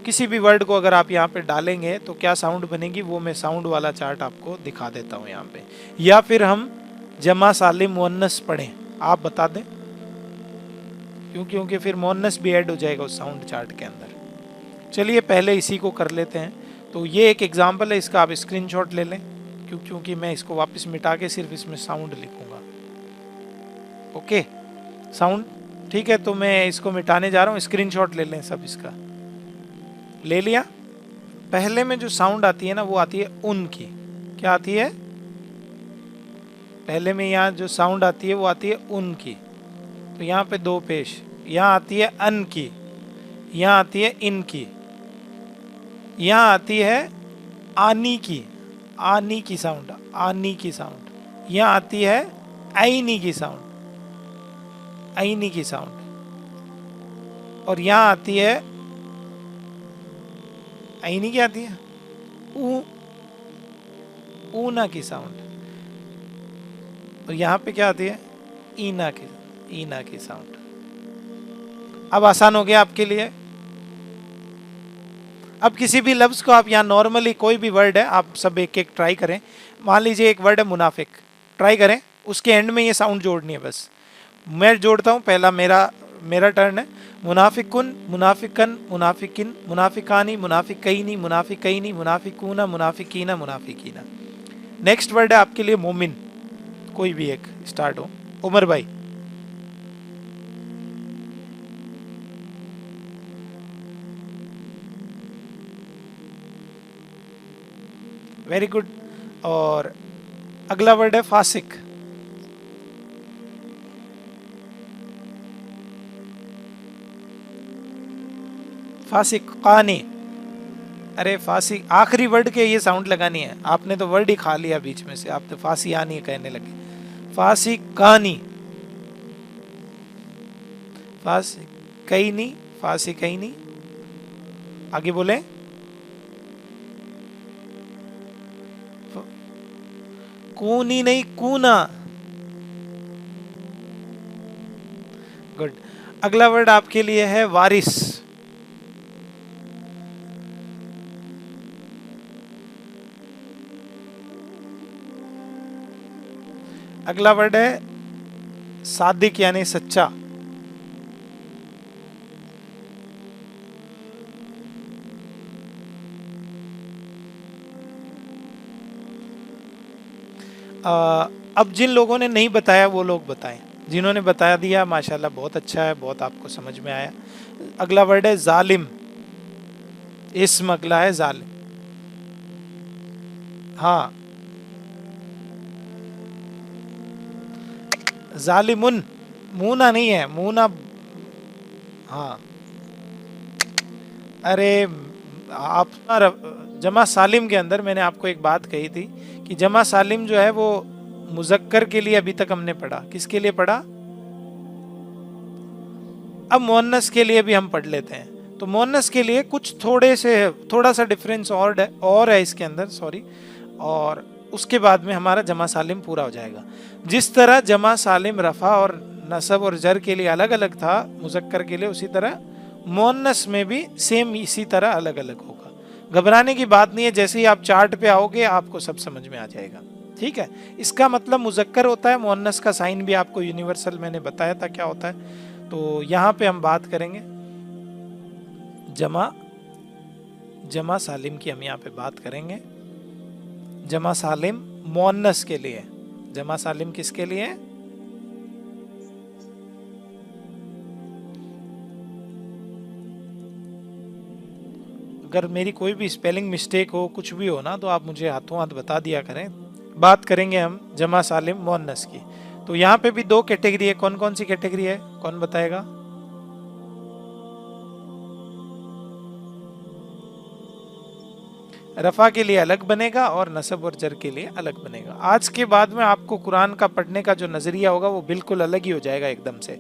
किसी भी वर्ड को अगर आप यहाँ पे डालेंगे तो क्या साउंड बनेगी, वो मैं साउंड वाला चार्ट आपको दिखा देता हूँ यहाँ पे। या फिर हम जमा सालिम मुअन्नस पढ़ें, आप बता दें, क्योंकि फिर मुअन्नस भी ऐड हो जाएगा उस साउंड चार्ट के अंदर। चलिए पहले इसी को कर लेते हैं। तो ये एक एग्जांपल है, इसका आप स्क्रीनशॉट ले लें, क्योंकि मैं इसको वापस मिटा के सिर्फ इसमें साउंड लिखूंगा। ओके, साउंड ठीक है, तो मैं इसको मिटाने जा रहा हूँ, स्क्रीनशॉट ले लें सब इसका। ले लिया। पहले में जो साउंड आती है ना वो आती है उन की। क्या आती है? पहले में यहाँ जो साउंड आती है वो आती है उन की। तो यहाँ पे दो पेश, यहाँ आती है अन की, यहाँ आती है इन की, यहाँ आती है आनी की, आनी की साउंड, आनी की साउंड। यहाँ आती है आईनी की साउंड, आईनी की साउंड। और यहाँ आती है आईनी की, आती है ऊ, ऊना की साउंड। और यहाँ पे क्या आती है? ईना की, ईना की साउंड। अब आसान हो गया आपके लिए। अब किसी भी लफ्ज को आप यहाँ नॉर्मली कोई भी वर्ड है आप सब एक एक ट्राई करें। मान लीजिए एक वर्ड है मुनाफिक, ट्राई करें, उसके एंड में ये साउंड जोड़नी है बस। मैं जोड़ता हूँ, पहला मेरा टर्न है। मुनाफिकुन, मुनाफिकन, मुनाफिकिन, मुनाफिकानी, मुनाफिकैनी, मुनाफिकैनी, मुनाफिकूना, मुनाफिकीना, मुनाफिकीना। नेक्स्ट वर्ड है आपके लिए मोमिन, कोई भी एक स्टार्ट हो। उमर भाई। Very good. और अगला वर्ड है फासिक। फासिकानी। अरे फासिक, आखिरी वर्ड के ये साउंड लगानी है, आपने तो वर्ड ही खा लिया बीच में से, आप तो फासियानी कहने लगे। फासिकानी, फासिकैनी, फासिकैनी। आगे बोले। कूनी नहीं, कूना। गुड। अगला वर्ड आपके लिए है वारिस। अगला वर्ड है सादिक यानी सच्चा। अब जिन लोगों ने नहीं बताया वो लोग बताएं, जिन्होंने बता दिया माशाल्लाह बहुत अच्छा है, बहुत आपको समझ में आया। अगला वर्ड है जालिम। इस्म अगला है जालिम। हाँ, जालिमुन, मूना नहीं है, मूना। हाँ, अरे आप जमा सालिम के अंदर मैंने आपको एक बात कही थी कि जमा सालिम जो है वो मुजक्कर के लिए अभी तक हमने पढ़ा, किसके लिए पढ़ा? अब मुअन्नस के लिए भी हम पढ़ लेते हैं। तो मुअन्नस के लिए कुछ थोड़ा सा डिफरेंस और है इसके अंदर, सॉरी। और उसके बाद में हमारा जमा सालिम पूरा हो जाएगा। जिस तरह जमा सालिम रफा और नसब और जर के लिए अलग अलग था मुजक्कर के लिए, उसी तरह मुअन्नस में भी सेम इसी तरह अलग अलग होगा। घबराने की बात नहीं है, जैसे ही आप चार्ट पे आओगे आपको सब समझ में आ जाएगा। ठीक है, इसका मतलब मुजक्कर होता है, मुअन्नस का साइन भी आपको यूनिवर्सल मैंने बताया था क्या होता है। तो यहाँ पे हम बात करेंगे जमा सालिम की, हम यहाँ पे बात करेंगे जमा सालिम मुअन्नस के लिए। जमा सालिम किसके लिए? अगर मेरी कोई भी स्पेलिंग मिस्टेक हो, कुछ भी हो ना, तो आप मुझे हाथों हाथ बता दिया करें। बात करेंगे हम जमा सालिम मुअन्नस की। तो यहाँ पे भी दो कैटेगरी है। कौन कौन सी कैटेगरी है, कौन बताएगा? रफा के लिए अलग बनेगा और नसब और जर के लिए अलग बनेगा। आज के बाद में आपको कुरान का पढ़ने का जो नजरिया होगा वो बिल्कुल अलग ही हो जाएगा एकदम से।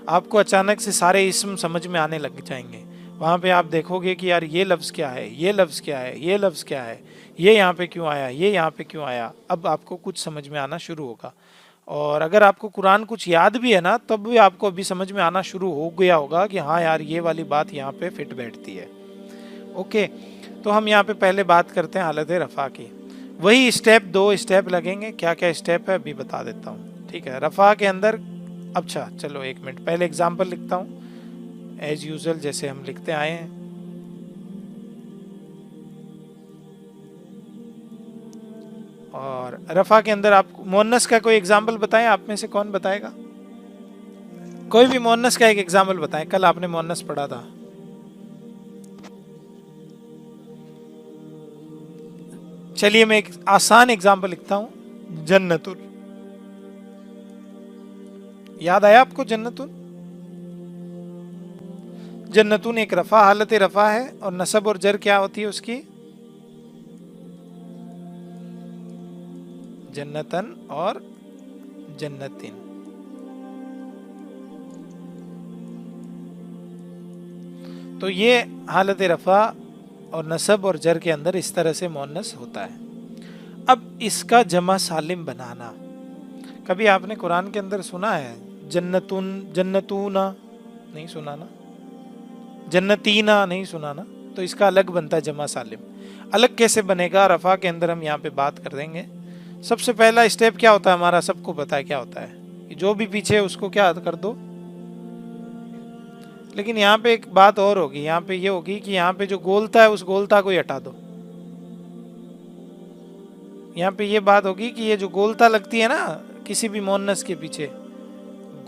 आपको अचानक से सारे इस्म समझ में आने लग जाएंगे। वहां पे आप देखोगे कि यार ये लफ्ज क्या है, ये लफ्ज क्या है, ये लफ्ज क्या है, ये यहाँ पे क्यों आया, ये यहाँ पे क्यों आया। अब आपको कुछ समझ में आना शुरू होगा। और अगर आपको कुरान कुछ याद भी है ना, तब भी आपको अभी समझ में आना शुरू हो गया होगा कि हाँ यार ये वाली बात यहाँ पे फिट बैठती है। ओके, तो हम यहाँ पे पहले बात करते हैं हालत रफ़ा की। वही स्टेप, 2 स्टेप लगेंगे। क्या क्या स्टेप है अभी बता देता हूँ। ठीक है, रफ़ा के अंदर, अच्छा चलो 1 मिनट पहले एग्जाम्पल लिखता हूँ एज यूजुअल जैसे हम लिखते आए हैं। और रफा के अंदर आप मुअन्नस का कोई एग्जाम्पल बताएं, आप में से कौन बताएगा? कोई भी मुअन्नस का एक एग्जाम्पल बताएं, कल आपने मुअन्नस पढ़ा था। चलिए मैं एक आसान एग्जाम्पल लिखता हूं, जन्नतुल। याद आया आपको जन्नतुल? जन्नतुन एक रफा, हालत रफा है, और नसब और जर क्या होती है उसकी? जन्नतन और जन्नतिन। तो ये हालत रफा और नसब और जर के अंदर इस तरह से मुअन्नस होता है। अब इसका जमा सालिम बनाना, कभी आपने कुरान के अंदर सुना है जन्नतुन जन्नतूना? नहीं सुना ना। जन्नतीना नहीं सुना ना। तो इसका अलग बनता है जमा सालिम। अलग कैसे बनेगा, रफा के अंदर हम यहाँ पे बात कर देंगे। सबसे पहला स्टेप क्या होता है हमारा, सबको पता है क्या होता है, कि जो भी पीछे है उसको क्या कर दो। लेकिन यहाँ पे एक बात और होगी, यहाँ पे ये होगी कि यहाँ पे जो गोलता है उस गोलता को ही हटा दो। यहाँ पे ये बात होगी कि ये जो गोलता लगती है ना किसी भी मुअन्नस के पीछे,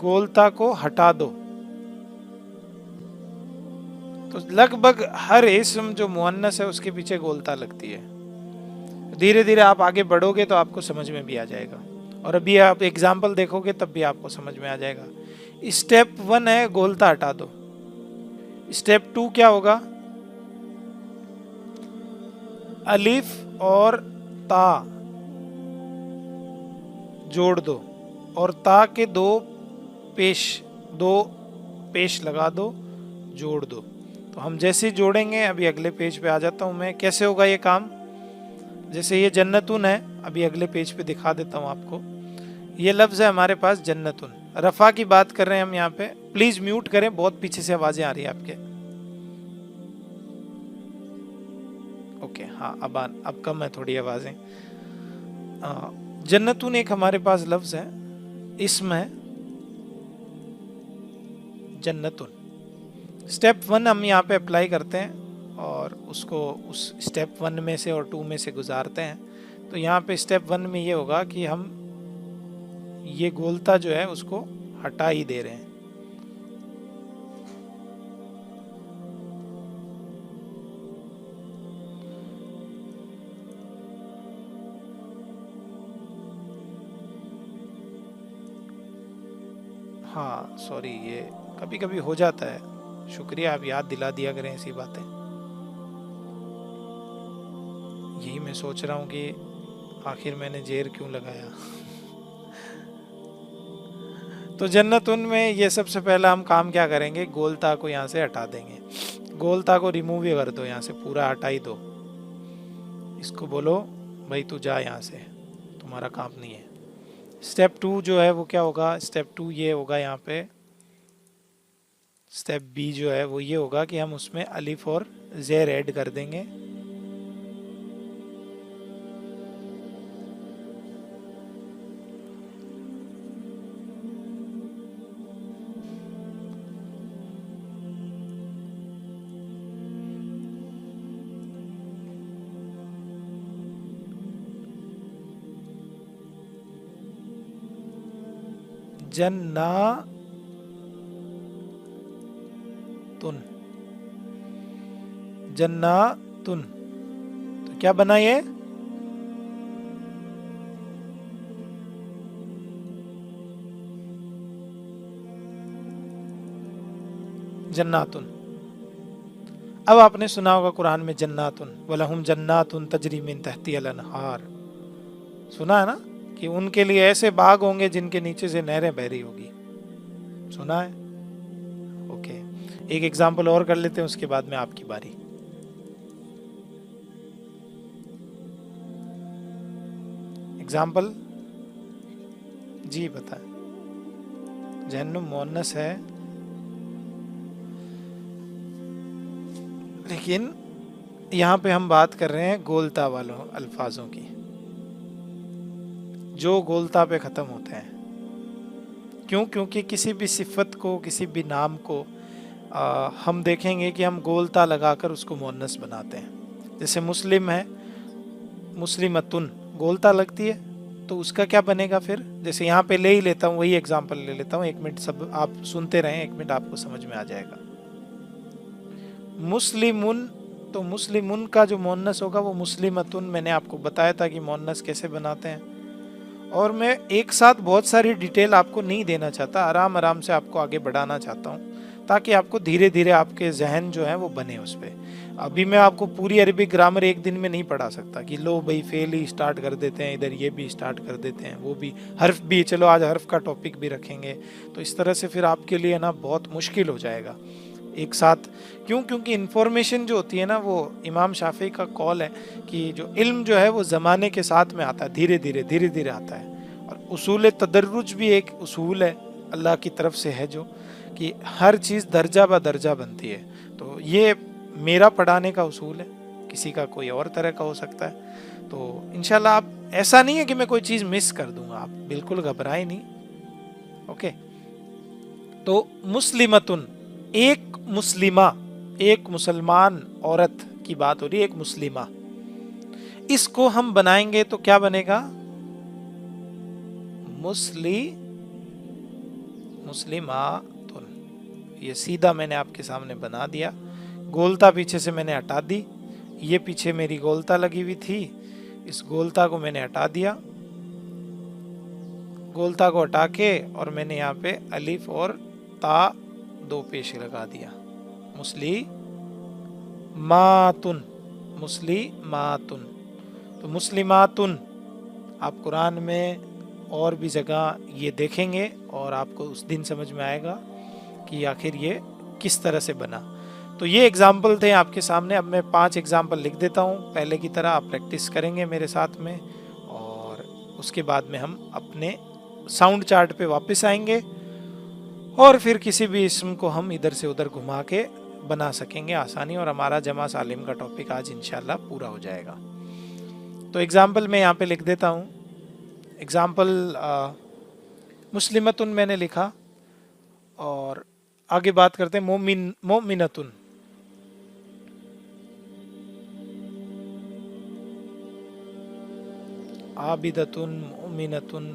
गोलता को हटा दो। तो लगभग हर इस्म जो मुअन्नस है उसके पीछे गोलता लगती है। धीरे धीरे आप आगे बढ़ोगे तो आपको समझ में भी आ जाएगा, और अभी आप एग्जाम्पल देखोगे तब भी आपको समझ में आ जाएगा। स्टेप 1 है गोलता हटा दो। स्टेप 2 क्या होगा? अलिफ और ता जोड़ दो, और ता के दो पेश लगा दो, जोड़ दो। तो हम जैसे जोड़ेंगे, अभी अगले पेज पे आ जाता हूं मैं, कैसे होगा ये काम। जैसे ये जन्नतुन है, अभी अगले पेज पे दिखा देता हूं आपको। ये लफ्ज है हमारे पास जन्नतुन, रफा की बात कर रहे हैं हम यहाँ पे। प्लीज म्यूट करें, बहुत पीछे से आवाजें आ रही है आपके। ओके हाँ, अब कम है थोड़ी आवाजें। जन्नतुन एक हमारे पास लफ्ज है, इस्म है जन्नतुन। स्टेप 1 हम यहाँ पे अप्लाई करते हैं और उसको उस स्टेप 1 में से और 2 में से गुजारते हैं। तो यहाँ पे स्टेप 1 में ये होगा कि हम ये गोलता जो है उसको हटा ही दे रहे हैं। हाँ सॉरी, ये कभी कभी हो जाता है। शुक्रिया, आप याद दिला दिया करें ऐसी बातें। यही मैं सोच रहा हूँ कि आखिर मैंने जेर क्यों लगाया। तो जन्नतुन में ये सबसे पहला हम काम क्या करेंगे, गोलता को यहाँ से हटा देंगे। गोलता को रिमूव ही कर दो, यहाँ से पूरा हटा ही दो। इसको बोलो भाई तू जा यहाँ से, तुम्हारा काम नहीं है। स्टेप 2 जो है वो क्या होगा, स्टेप 2 ये होगा यहाँ पे। स्टेप बी जो है वो ये होगा कि हम उसमें अलिफ और जेर ऐड कर देंगे। जन्नातुन, जन्नातुन। तो क्या बना ये? जन्नातुन। अब आपने सुना होगा कुरान में जन्नातुन, वलहुम जन्नातुन तजरी मिन तहतिहल अनहार। सुना है ना, कि उनके लिए ऐसे बाग होंगे जिनके नीचे से नहरें बह रही होगी। सुना है? ओके, एक एग्जांपल और कर लेते हैं, उसके बाद में आपकी बारी। एग्जांपल जी बताएं। जहन्नुम मुअन्नस है, लेकिन यहाँ पे हम बात कर रहे हैं गोलता वालों अल्फाजों की, जो गोलता पे ख़त्म होते हैं। क्यों? क्योंकि किसी भी सिफत को, किसी भी नाम को हम देखेंगे कि हम गोलता लगाकर उसको मुअन्नस बनाते हैं। जैसे मुस्लिम है, मुस्लिमतुन, गोलता लगती है तो उसका क्या बनेगा फिर? जैसे यहाँ पे ले ही लेता हूँ, वही एग्जांपल ले लेता हूँ, 1 मिनट सब आप सुनते रहें, 1 मिनट आपको समझ में आ जाएगा। मुस्लिमुन, तो मुस्लिमुन का जो मोन्नस होगा वो मुस्लिमतुन, मैंने आपको बताया था कि मोन्नस कैसे बनाते हैं। और मैं एक साथ बहुत सारी डिटेल आपको नहीं देना चाहता, आराम आराम से आपको आगे बढ़ाना चाहता हूँ ताकि आपको धीरे धीरे आपके जहन जो है वो बने उस पर। अभी मैं आपको पूरी अरबिक ग्रामर एक दिन में नहीं पढ़ा सकता कि लो भाई फेल ही स्टार्ट कर देते हैं, इधर ये भी स्टार्ट कर देते हैं, वो भी हर्फ भी, चलो आज हर्फ का टॉपिक भी रखेंगे, तो इस तरह से फिर आपके लिए ना बहुत मुश्किल हो जाएगा एक साथ। क्यों? क्योंकि इन्फॉर्मेशन जो होती है ना, वो इमाम शाफी का कॉल है कि जो इल्म जो है वो ज़माने के साथ में आता है, धीरे धीरे आता है। और उसूल तदर्रुज भी एक उसूल है अल्लाह की तरफ से है, जो कि हर चीज़ दर्जा ब दर्जा बनती है। तो ये मेरा पढ़ाने का उसूल है, किसी का कोई और तरह का हो सकता है। तो इंशाल्लाह आप, ऐसा नहीं है कि मैं कोई चीज़ मिस कर दूंगा, आप बिल्कुल घबराए नहीं। ओके, तो मुस्लिमतुन, एक मुस्लिमा, एक मुसलमान औरत की बात हो रही है, एक मुस्लिमा। इसको हम बनाएंगे तो क्या बनेगा? मुस्लिमातुन। ये सीधा मैंने आपके सामने बना दिया, गोलता पीछे से मैंने हटा दी, ये पीछे मेरी गोलता लगी हुई थी, इस गोलता को मैंने हटा दिया, गोलता को हटा के और मैंने यहाँ पे अलिफ और ता 2 पेश लगा दिया, मुस्लिमातुन, मुस्लिमातुन। तो मुस्लिमातुन आप कुरान में और भी जगह ये देखेंगे और आपको उस दिन समझ में आएगा कि आखिर ये किस तरह से बना। तो ये एग्जाम्पल थे आपके सामने। अब मैं 5 एग्जाम्पल लिख देता हूँ, पहले की तरह आप प्रैक्टिस करेंगे मेरे साथ में, और उसके बाद में हम अपने साउंड चार्ट पे वापस आएंगे और फिर किसी भी इसम को हम इधर से उधर घुमा के बना सकेंगे आसानी, और हमारा जमा सालिम का टॉपिक आज इंशाल्लाह पूरा हो जाएगा। तो एग्जाम्पल मैं यहाँ पे लिख देता हूँ। एग्जाम्पल मुस्लिमतुन मैंने लिखा, और आगे बात करते हैं मोमिनतुन। आबिदतुन, मोमिनतुन,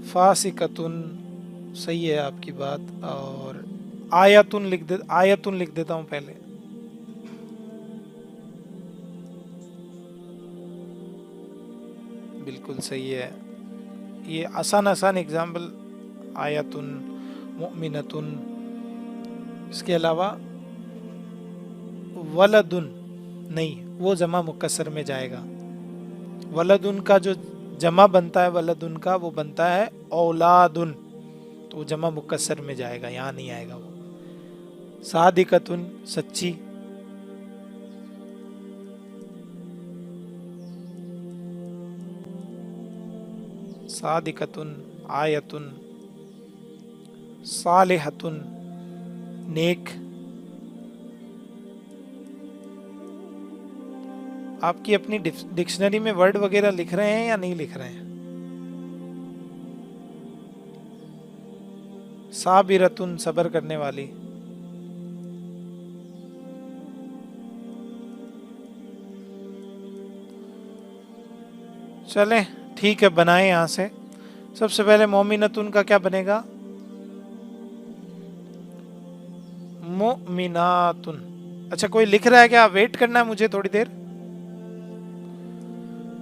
फासिकतुन, सही है आपकी बात। और आयतुन लिख देता हूं पहले। बिल्कुल सही है, ये आसान आसान एग्जाम्पल, आयतुन, मुमिनतुन। इसके अलावा वलदुन नहीं, वो जमा मुकस्सर में जाएगा। वलदुन का जो जमा बनता है, वलदुन का वो बनता है औलादुन, तो वो जमा मुकस्सर में जाएगा, यहाँ नहीं आएगा वो। सादिकतुन, सच्ची। सादिकतुन, आयतुन। सालिहतुन, नेक। आपकी अपनी डिक्शनरी में वर्ड वगैरह लिख रहे हैं या नहीं लिख रहे हैं? साबिरतुन, सबर करने वाली। चलें ठीक है, बनाए यहां से। सबसे पहले मोमिनतुन का क्या बनेगा? मोमिनातुन। अच्छा, कोई लिख रहा है क्या? वेट करना है मुझे थोड़ी देर।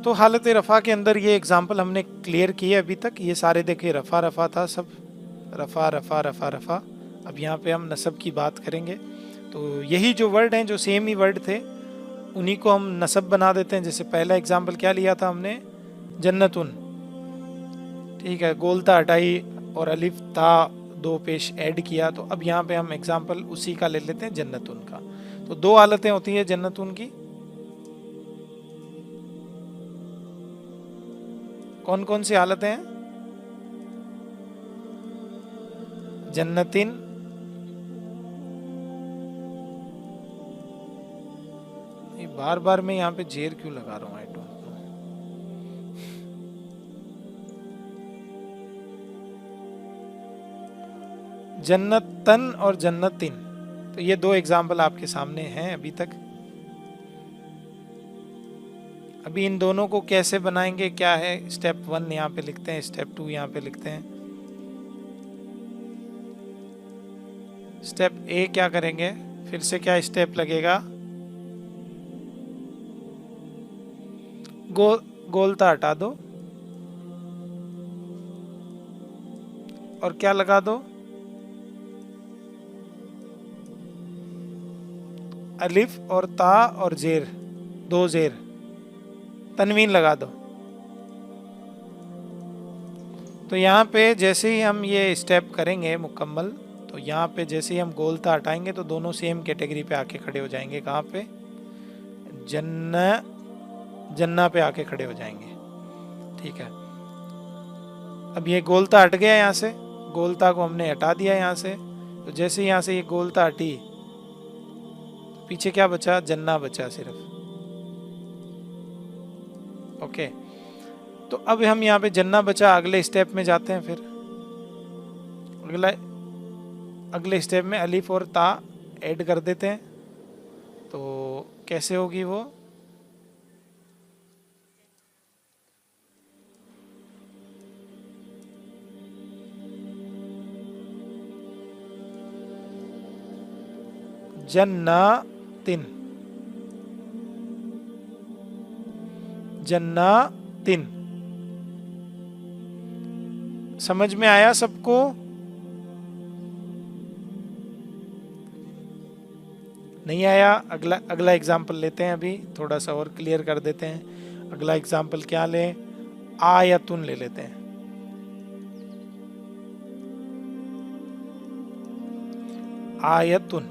तो हालत रफ़ा के अंदर ये एग्जाम्पल हमने क्लियर किए अभी तक। ये सारे देखिए रफ़ा रफ़ा था सब, रफ़ा रफ़ा रफ़ा रफ़ा। अब यहाँ पे हम नसब की बात करेंगे। तो यही जो वर्ड हैं, जो सेम ही वर्ड थे, उन्हीं को हम नसब बना देते हैं। जैसे पहला एग्जाम्पल क्या लिया था हमने? जन्नतुन। ठीक है, गोलता हटाई और अलिफ ता 2 पेश ऐड किया। तो अब यहाँ पे हम एग्जाम्पल उसी का ले लेते हैं, जन्नतुन का। तो 2 हालतें होती है जन्नतुन की। कौन कौन सी हालतें हैं? जन्नतिन, बार बार मैं यहाँ पे जेर क्यों लगा रहा हूँ? I don't know. जन्नतन और जन्नतिन, तो ये दो एग्जाम्पल आपके सामने हैं अभी तक। अभी इन दोनों को कैसे बनाएंगे, क्या है, स्टेप 1 यहाँ पे लिखते हैं, स्टेप 2 यहाँ पे लिखते हैं। स्टेप ए क्या करेंगे, फिर से क्या स्टेप लगेगा, गोलता हटा दो और क्या लगा दो, अलिफ और ता और जेर, दो जेर, तनवीन लगा दो। तो यहाँ पे जैसे ही हम ये स्टेप करेंगे मुकम्मल, तो यहाँ पे जैसे ही हम गोलता हटाएंगे तो दोनों सेम कैटेगरी पे आके खड़े हो जाएंगे। कहाँ पे, जन्ना पे आके खड़े हो जाएंगे। ठीक है, अब ये गोलता हट गया, यहाँ से गोलता को हमने हटा दिया यहाँ से। तो जैसे यहाँ से ये गोलता हटी, पीछे क्या बचा, जन्ना बचा सिर्फ। ओके, तो अब हम यहाँ पे जन्ना बचा, अगले स्टेप में जाते हैं। फिर अगले स्टेप में अलिफ और ता ऐड कर देते हैं। तो कैसे होगी वो, जन्नातिन, जन्नातिन। समझ में आया सबको? नहीं आया? अगला एग्जाम्पल लेते हैं, अभी थोड़ा सा और क्लियर कर देते हैं। अगला एग्जाम्पल क्या लें, आयतुन ले लेते हैं। आयतुन,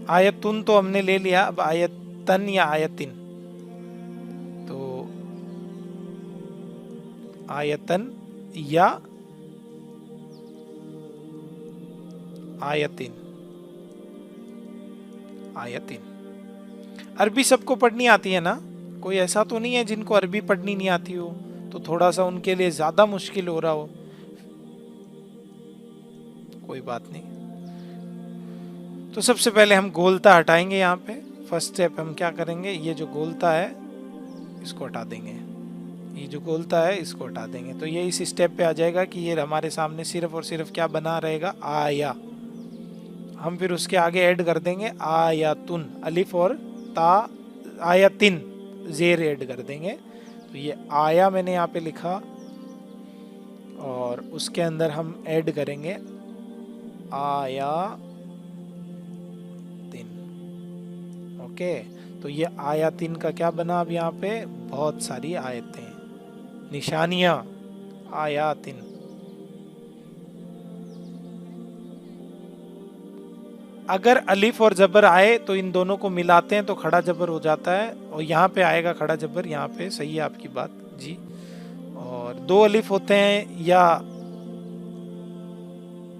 आयतुन तो हमने ले लिया, अब आयतन या आयतिन। तो आयतन या आयतिन, आयतिन। अरबी सबको पढ़नी आती है ना? कोई ऐसा तो नहीं है जिनको अरबी पढ़नी नहीं आती हो, तो थोड़ा सा उनके लिए ज्यादा मुश्किल हो रहा हो। कोई बात नहीं। तो सबसे पहले हम गोलता हटाएंगे। यहाँ पे फर्स्ट स्टेप हम क्या करेंगे, ये जो गोलता है इसको हटा देंगे, ये जो गोलता है इसको हटा देंगे। तो ये इस स्टेप पे आ जाएगा कि ये हमारे सामने सिर्फ और सिर्फ क्या बना रहेगा, आया। हम फिर उसके आगे ऐड कर देंगे आयातुन, अलिफ और ता, आयतिन जेर ऐड कर देंगे। तो ये आया मैंने यहाँ पे लिखा, और उसके अंदर हम ऐड करेंगे आया तीन। ओके, तो ये आयातिन का क्या बना, अब यहाँ पे बहुत सारी आयतें, निशानियां, आयातिन। अगर अलिफ और जबर आए तो इन दोनों को मिलाते हैं तो खड़ा जबर हो जाता है, और यहाँ पे आएगा खड़ा जबर, यहाँ पे सही है आपकी बात जी। और दो अलिफ होते हैं या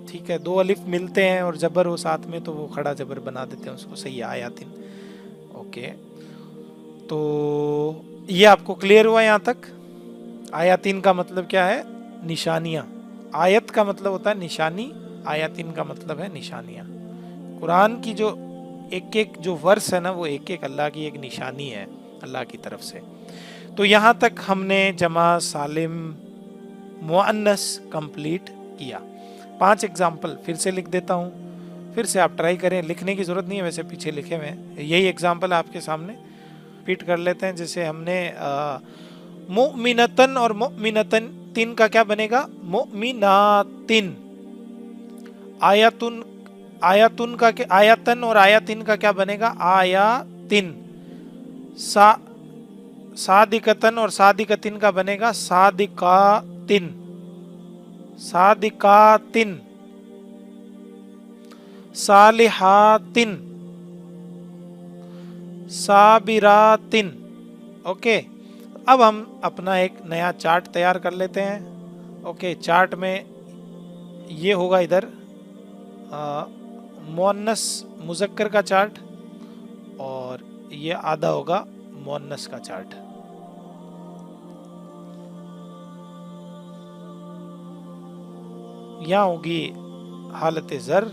ठीक है, दो अलिफ मिलते हैं और जबर हो साथ में तो वो खड़ा जबर बना देते हैं उसको, सही है, आयातिन। ओके, तो ये आपको क्लियर हुआ यहाँ तक? आयातिन का मतलब क्या है, निशानियां। आयत का मतलब होता है निशानी, आयातिन का मतलब है निशानियां। कुरान की जो एक एक जो वर्स है ना, वो एक एक अल्लाह की एक निशानी है अल्लाह की तरफ से। तो यहाँ तक हमने जमा सालिम मुअन्नस कंप्लीट किया। 5 एग्जाम्पल फिर से लिख देता हूँ, फिर से आप ट्राई करें, लिखने की जरूरत नहीं है, वैसे पीछे लिखे हुए हैं, यही एग्जाम्पल आपके सामने रिपीट कर लेते हैं। जैसे हमने मुमिनतन और मुमिनतन तीन का क्या बनेगा, मुमिनातिन। आयतुन, आयतुन का क्या, आयतन और आयतिन का क्या बनेगा, आयातिन। सादिकतन और सादिकतिन का बनेगा सादिकातिन, सादिकातिन। सालिहातिन, साबिरातिन। ओके, अब हम अपना एक नया चार्ट तैयार कर लेते हैं। ओके, चार्ट में ये होगा इधर मुअन्नस मुज़क्कर का चार्ट, और ये आधा होगा मुअन्नस का चार्ट। यहाँ होगी हालत ज़र,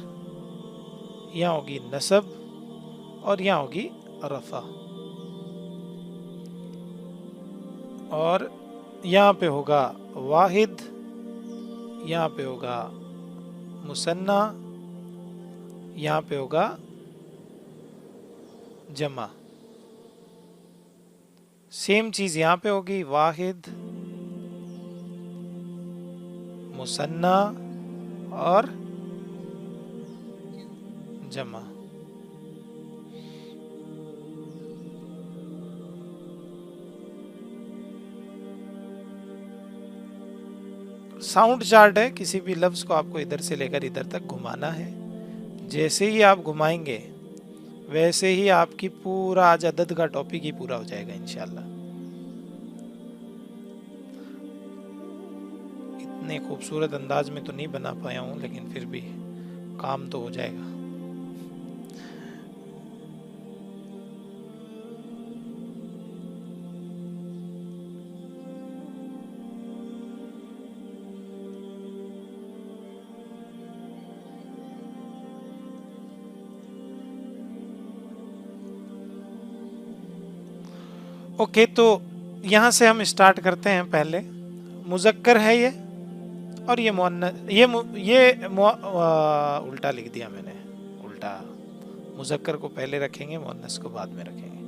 यहाँ होगी नसब और यहाँ होगी रफ़ा, और यहाँ पे होगा वाहिद, यहाँ पे होगा मुसन्ना, यहाँ पे होगा जमा। सेम चीज यहाँ पे होगी, वाहिद, मुसन्ना और जमा। साउंड चार्ट है, किसी भी लफ्ज को आपको इधर से लेकर इधर तक घुमाना है। जैसे ही आप घुमाएंगे वैसे ही आपकी पूरा आज अदद का टॉपिक ही पूरा हो जाएगा इंशाल्लाह। इतने खूबसूरत अंदाज में तो नहीं बना पाया हूं, लेकिन फिर भी काम तो हो जाएगा। ओके, तो यहां से हम स्टार्ट करते हैं। पहले मुज़क्कर है ये, और ये मुअन्नस, उल्टा लिख दिया मैंने, उल्टा। मुज़क्कर को पहले रखेंगे, मुअन्नस को बाद में रखेंगे।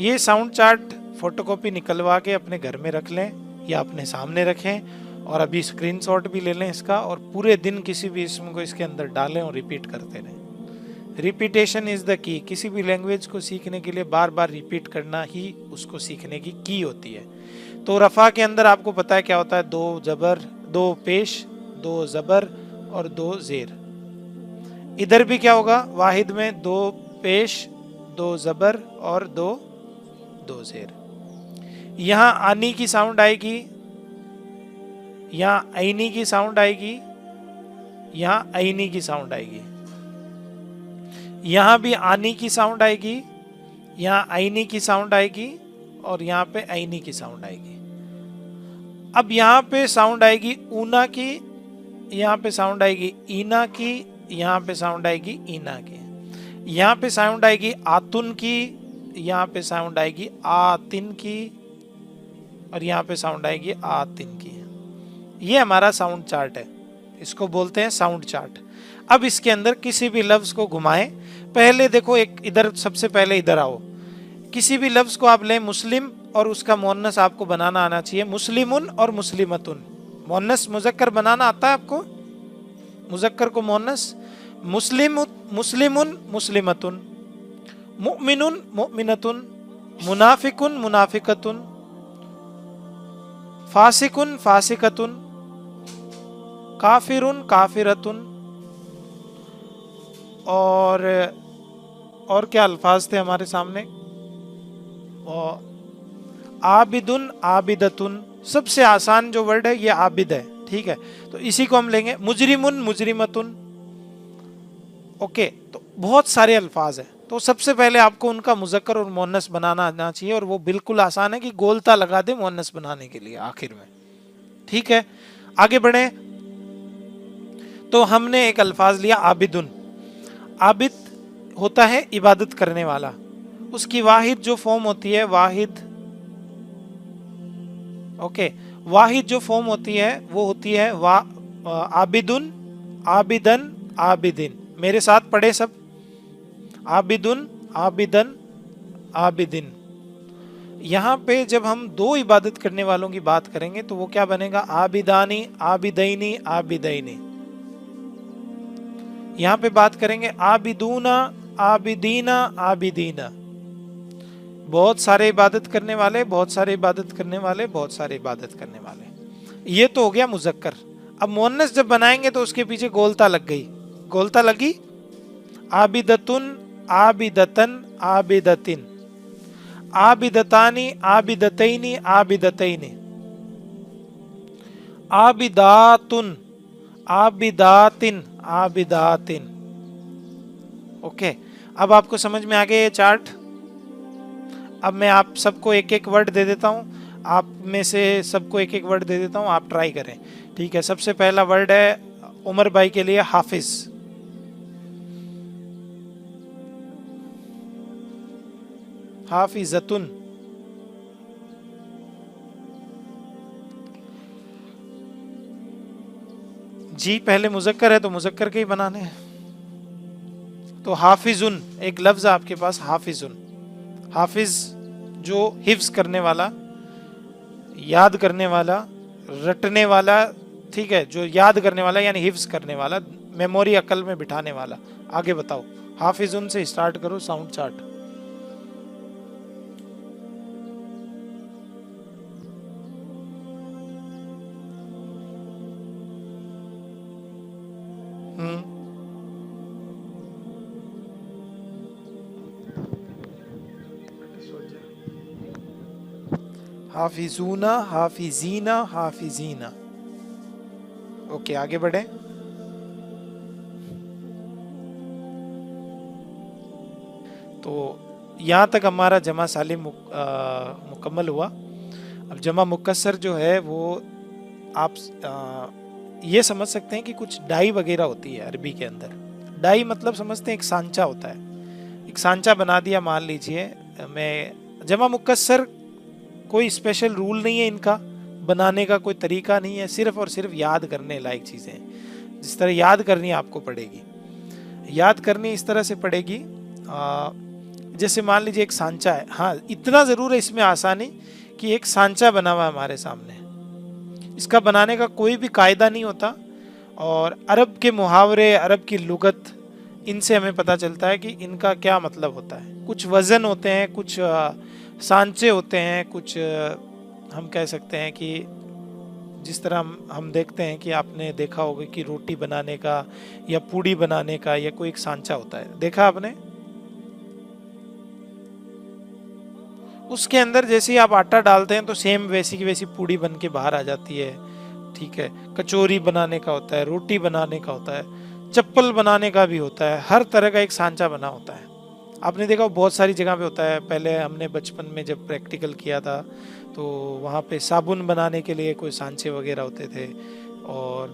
ये साउंड चार्ट फोटोकॉपी निकलवा के अपने घर में रख लें या अपने सामने रखें, और अभी स्क्रीनशॉट भी ले लें इसका, और पूरे दिन किसी भी इसम को इसके अंदर डालें और रिपीट करते रहें। Repetition is the key. किसी भी लैंग्वेज को सीखने के लिए बार बार रिपीट करना ही उसको सीखने की की होती है। तो रफ़ा के अंदर आपको पता है क्या होता है, 2 जबर, 2 पेश, 2 जबर और 2 जेर। इधर भी क्या होगा, वाहिद में 2 पेश, 2 जबर और 2 जेर। यहां आनी की साउंड आएगी, यहाँ ऐनी की साउंड आएगी, यहाँ ऐनी की साउंड आएगी, यहाँ भी आनी की साउंड आएगी, यहाँ ऐनी की साउंड आएगी, और यहाँ पे ऐनी की साउंड आएगी। अब यहाँ पे साउंड आएगी ऊना की, यहाँ पे साउंड आएगी ईना की, यहाँ पे साउंड आएगी ईना की, यहाँ पे साउंड आएगी आतुन की, यहाँ पे साउंड आएगी आतिन की, और यहाँ पे साउंड आएगी आतिन की। ये हमारा साउंड चार्ट है, इसको बोलते हैं साउंड चार्ट। अब इसके अंदर किसी भी लफ्ज को घुमाएं। पहले देखो, एक इधर, सबसे पहले इधर आओ। किसी भी लफ्ज को आप लें, मुस्लिम, और उसका मुअन्नस आपको बनाना आना चाहिए, मुस्लिमुन और मुस्लिमतुन। मुअन्नस मुज़क्कर बनाना आता है आपको? मुज़क्कर को मुअन्नस, मुस्लिमुन मुस्लिमतुन, मुमिनुन मुमिनतुन, मुनाफिकुन मुनाफिकतुन, फासिकुन फासिकतुन, काफिरुन काफिरतुन, और क्या अल्फाज थे हमारे सामने, आबिदुन आबिदतुन। सबसे आसान जो वर्ड है ये आबिद है, ठीक है, तो इसी को हम लेंगे। मुजरिमुन मुजरिमतुन। ओके, तो बहुत सारे अल्फाज हैं। तो सबसे पहले आपको उनका मुज़क्कर और मुअन्नस बनाना आना चाहिए, और वो बिल्कुल आसान है कि गोलता लगा दे मुअन्नस बनाने के लिए आखिर में, ठीक है। आगे बढ़े, तो हमने एक अल्फाज लिया आबिदुन। आबिद होता है इबादत करने वाला। उसकी वाहिद जो फॉर्म होती है, वाहिद, ओके, वाहिद जो फॉर्म होती है वो होती है आबिदुन, आबिदन, आबिदिन। मेरे साथ पढ़े सब, आबिदुन, आबिदन, आबिदिन। यहाँ पे जब हम 2 इबादत करने वालों की बात करेंगे तो वो क्या बनेगा, आबिदानी, आबिदैनी, आबिदैनी। यहाँ पे बात करेंगे आबिदूना, आबिदीना, आबिदीना। बहुत सारे इबादत करने वाले, बहुत सारे इबादत करने वाले, बहुत सारे इबादत करने वाले। ये तो हो गया मुज़क्कर। अब मुअन्नस जब बनाएंगे तो उसके पीछे गोलता लग गई, गोलता लगी। आबिदतुन, आबिदतन, आबिदतिन, आबिदतानी, आबिदतैनी, आबिदतैनी, आबिदातुन, आबिदातिन, आबिदातिन। ओके, अब आपको समझ में आ गया ये चार्ट। अब मैं आप सबको एक एक वर्ड दे देता हूं। आप में से सबको एक एक वर्ड दे देता हूँ, आप ट्राई करें, ठीक है। सबसे पहला वर्ड है उमर भाई के लिए हाफिज। हाफिजतुन। जी पहले मुजक्कर है तो मुजक्कर के ही बनाने हैं, तो हाफिजुन एक लफ्ज आपके पास, हाफिजुन। हाफिज जो हिफ्ज करने वाला, याद करने वाला, रटने वाला, ठीक है, जो याद करने वाला यानी हिफ्ज करने वाला, मेमोरी अकल में बिठाने वाला। आगे बताओ, हाफिजुन से स्टार्ट करो साउंड चार्ट। हाफिजूना, हाफिजीना, हाफिजीना। ओके आगे बढ़े। तो यहाँ तक हमारा जमा सालिम मुकम्मल हुआ। अब जमा मुकस्सर जो है वो आप ये समझ सकते हैं कि कुछ डाई वगैरह होती है अरबी के अंदर। डाई मतलब समझते हैं एक सांचा होता है, एक सांचा बना दिया मान लीजिए। मैं जमा मुकस्सर कोई स्पेशल रूल नहीं है इनका, बनाने का कोई तरीका नहीं है, सिर्फ और सिर्फ याद करने लायक चीज़ें हैं। जिस तरह याद करनी आपको पड़ेगी, याद करनी इस तरह से पड़ेगी, जैसे मान लीजिए एक सांचा है। हाँ इतना ज़रूर है इसमें आसानी कि एक सांचा बना हुआ है हमारे सामने, इसका बनाने का कोई भी कायदा नहीं होता। और अरब के मुहावरे, अरब की लुगत, इनसे हमें पता चलता है कि इनका क्या मतलब होता है। कुछ वज़न होते हैं, कुछ सांचे होते हैं, कुछ हम कह सकते हैं कि जिस तरह हम देखते हैं कि आपने देखा होगा कि रोटी बनाने का या पूड़ी बनाने का या कोई एक सांचा होता है, देखा आपने। उसके अंदर जैसे ही आप आटा डालते हैं तो सेम वैसी की वैसी पूड़ी बन के बाहर आ जाती है, ठीक है। कचौरी बनाने का होता है, रोटी बनाने का होता है, चप्पल बनाने का भी होता है, हर तरह का एक सांचा बना होता है। आपने देखा बहुत सारी जगह पे होता है। पहले हमने बचपन में जब प्रैक्टिकल किया था तो वहाँ पे साबुन बनाने के लिए कोई सांचे वगैरह होते थे, और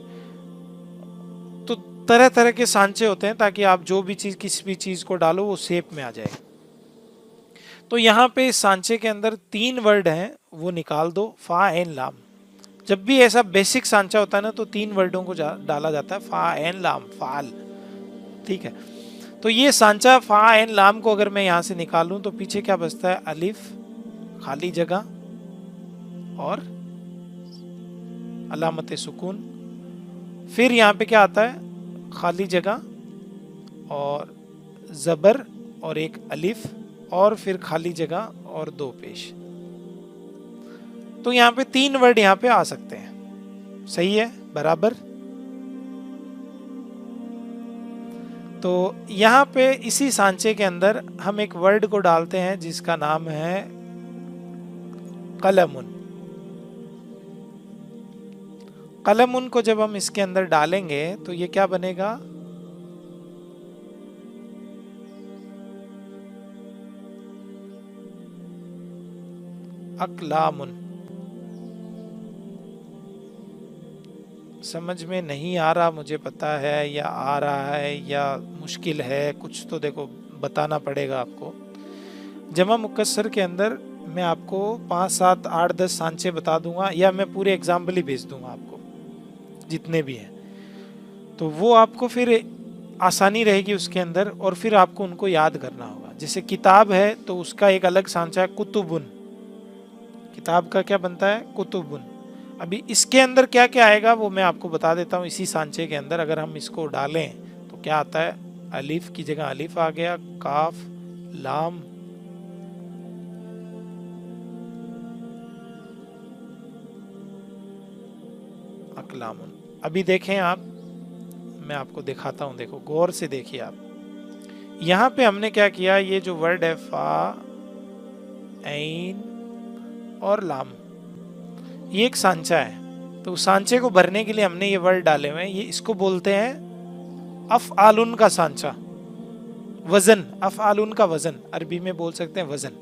तो तरह तरह के सांचे होते हैं ताकि आप जो भी चीज़, किसी भी चीज़ को डालो वो शेप में आ जाए। तो यहाँ पे इस सांचे के अंदर 3 वर्ड हैं, वो निकाल दो, फा एन लाम। जब भी ऐसा बेसिक सांचा होता है ना तो 3 वर्डों को डाला जाता है, फा एन लाम, फाल, ठीक है। तो ये सांचा फा एन लाम को अगर मैं यहाँ से निकालूं तो पीछे क्या बचता है, अलिफ, खाली जगह और अलामत सुकून। फिर यहाँ पे क्या आता है, खाली जगह और जबर और एक अलिफ और फिर खाली जगह और 2 पेश। तो यहाँ पे 3 वर्ड यहाँ पे आ सकते हैं, सही है, बराबर। तो यहाँ पे इसी सांचे के अंदर हम एक वर्ड को डालते हैं जिसका नाम है कलमुन। कलमुन को जब हम इसके अंदर डालेंगे तो ये क्या बनेगा, अकलामुन। समझ में नहीं आ रहा मुझे पता है, या आ रहा है या मुश्किल है, कुछ तो देखो बताना पड़ेगा आपको। जमा मुकस्सर के अंदर मैं आपको 5, 7, 8, 10 सांचे बता दूंगा, या मैं पूरे एग्जाम्पल ही भेज दूंगा आपको जितने भी हैं, तो वो आपको फिर आसानी रहेगी उसके अंदर, और फिर आपको उनको याद करना होगा। जैसे किताब है तो उसका एक अलग सांचा है, कुतुबुन। किताब का क्या बनता है, कुतुबुन। अभी इसके अंदर क्या क्या आएगा वो मैं आपको बता देता हूँ। इसी सांचे के अंदर अगर हम इसको डालें तो क्या आता है, अलिफ की जगह अलिफ आ गया, काफ, लाम, अकलामुन। अभी देखें आप, मैं आपको दिखाता हूँ, देखो गौर से देखिए आप। यहाँ पे हमने क्या किया, ये जो वर्ड है फा, ऐन और लाम, ये एक सांचा है। तो सांचे को भरने के लिए हमने ये वर्ड डाले हुए हैं, ये इसको बोलते हैं अफ़आलुन का सांचा, वजन। अफ़आलुन का वजन, अरबी में बोल सकते हैं वजन।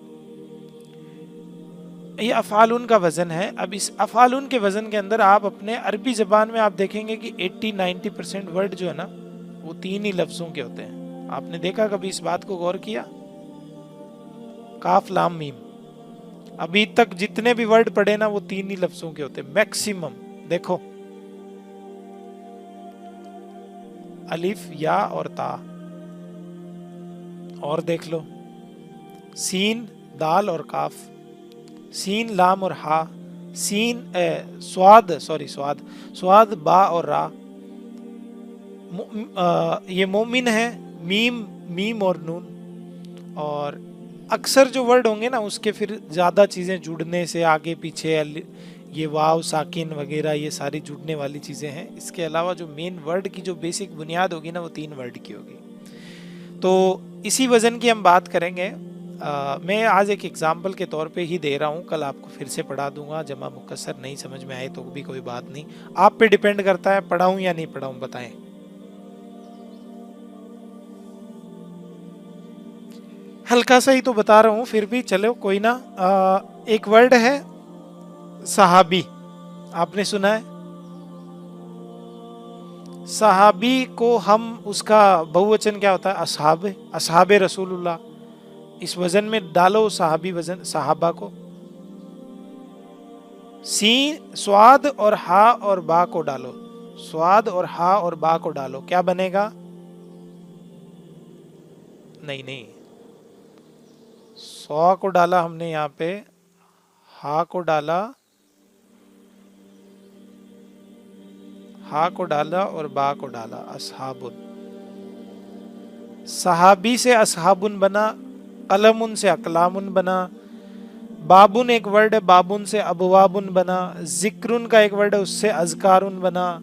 ये अफ़ालुन का वज़न है। अब इस अफ़ालुन के वज़न के अंदर आप अपने अरबी ज़बान में आप देखेंगे कि 80-90% वर्ड जो है ना वो 3 ही लफ्ज़ों के होते हैं। आपने देखा कभी इस बात को गौर किया? काफ लाम मीम, अभी तक जितने भी वर्ड पढ़े ना वो 3 ही लफ्ज़ों के होते हैं मैक्सिमम। देखो अलिफ, या और ता, और देख लो सीन, दाल और काफ, सीन, लाम और हा, सीन स्वाद, बा और रा। ये मोमिन है, मीम, मीम और नून। और अक्सर जो वर्ड होंगे ना उसके फिर ज़्यादा चीज़ें जुड़ने से आगे पीछे ये वाव, साकिन वगैरह ये सारी जुड़ने वाली चीज़ें हैं। इसके अलावा जो मेन वर्ड की जो बेसिक बुनियाद होगी ना वो 3 वर्ड की होगी। तो इसी वज़न की हम बात करेंगे। मैं आज एक एग्जाम्पल के तौर पे ही दे रहा हूँ, कल आपको फिर से पढ़ा दूंगा। जमा मुकस्सर नहीं समझ में आए तो भी कोई बात नहीं, आप पे डिपेंड करता है पढ़ाऊँ या नहीं पढ़ाऊँ, बताएं। हल्का सा ही तो बता रहा हूँ, फिर भी चलो कोई ना। एक वर्ड है सहाबी, आपने सुना है? सहाबी को हम उसका बहुवचन क्या होता है? असहाब, असहाबे रसूलुल्लाह। इस वजन में डालो सहाबी वजन, सहाबा को। सी, स्वाद और हा और बा को डालो, स्वाद और हा और बा को डालो, क्या बनेगा? नहीं नहीं, सौ को डाला हमने यहाँ पे, हा को डाला, हा को डाला और बा को डाला, असहाबुन। सहाबी से असहाबुन बना, कलमुन से अकलामुन बना, बाबुन एक वर्ड है, बाबुन से अबवाबुन बना, जिक्रुन का एक वर्ड है उससे अजकारुन बना।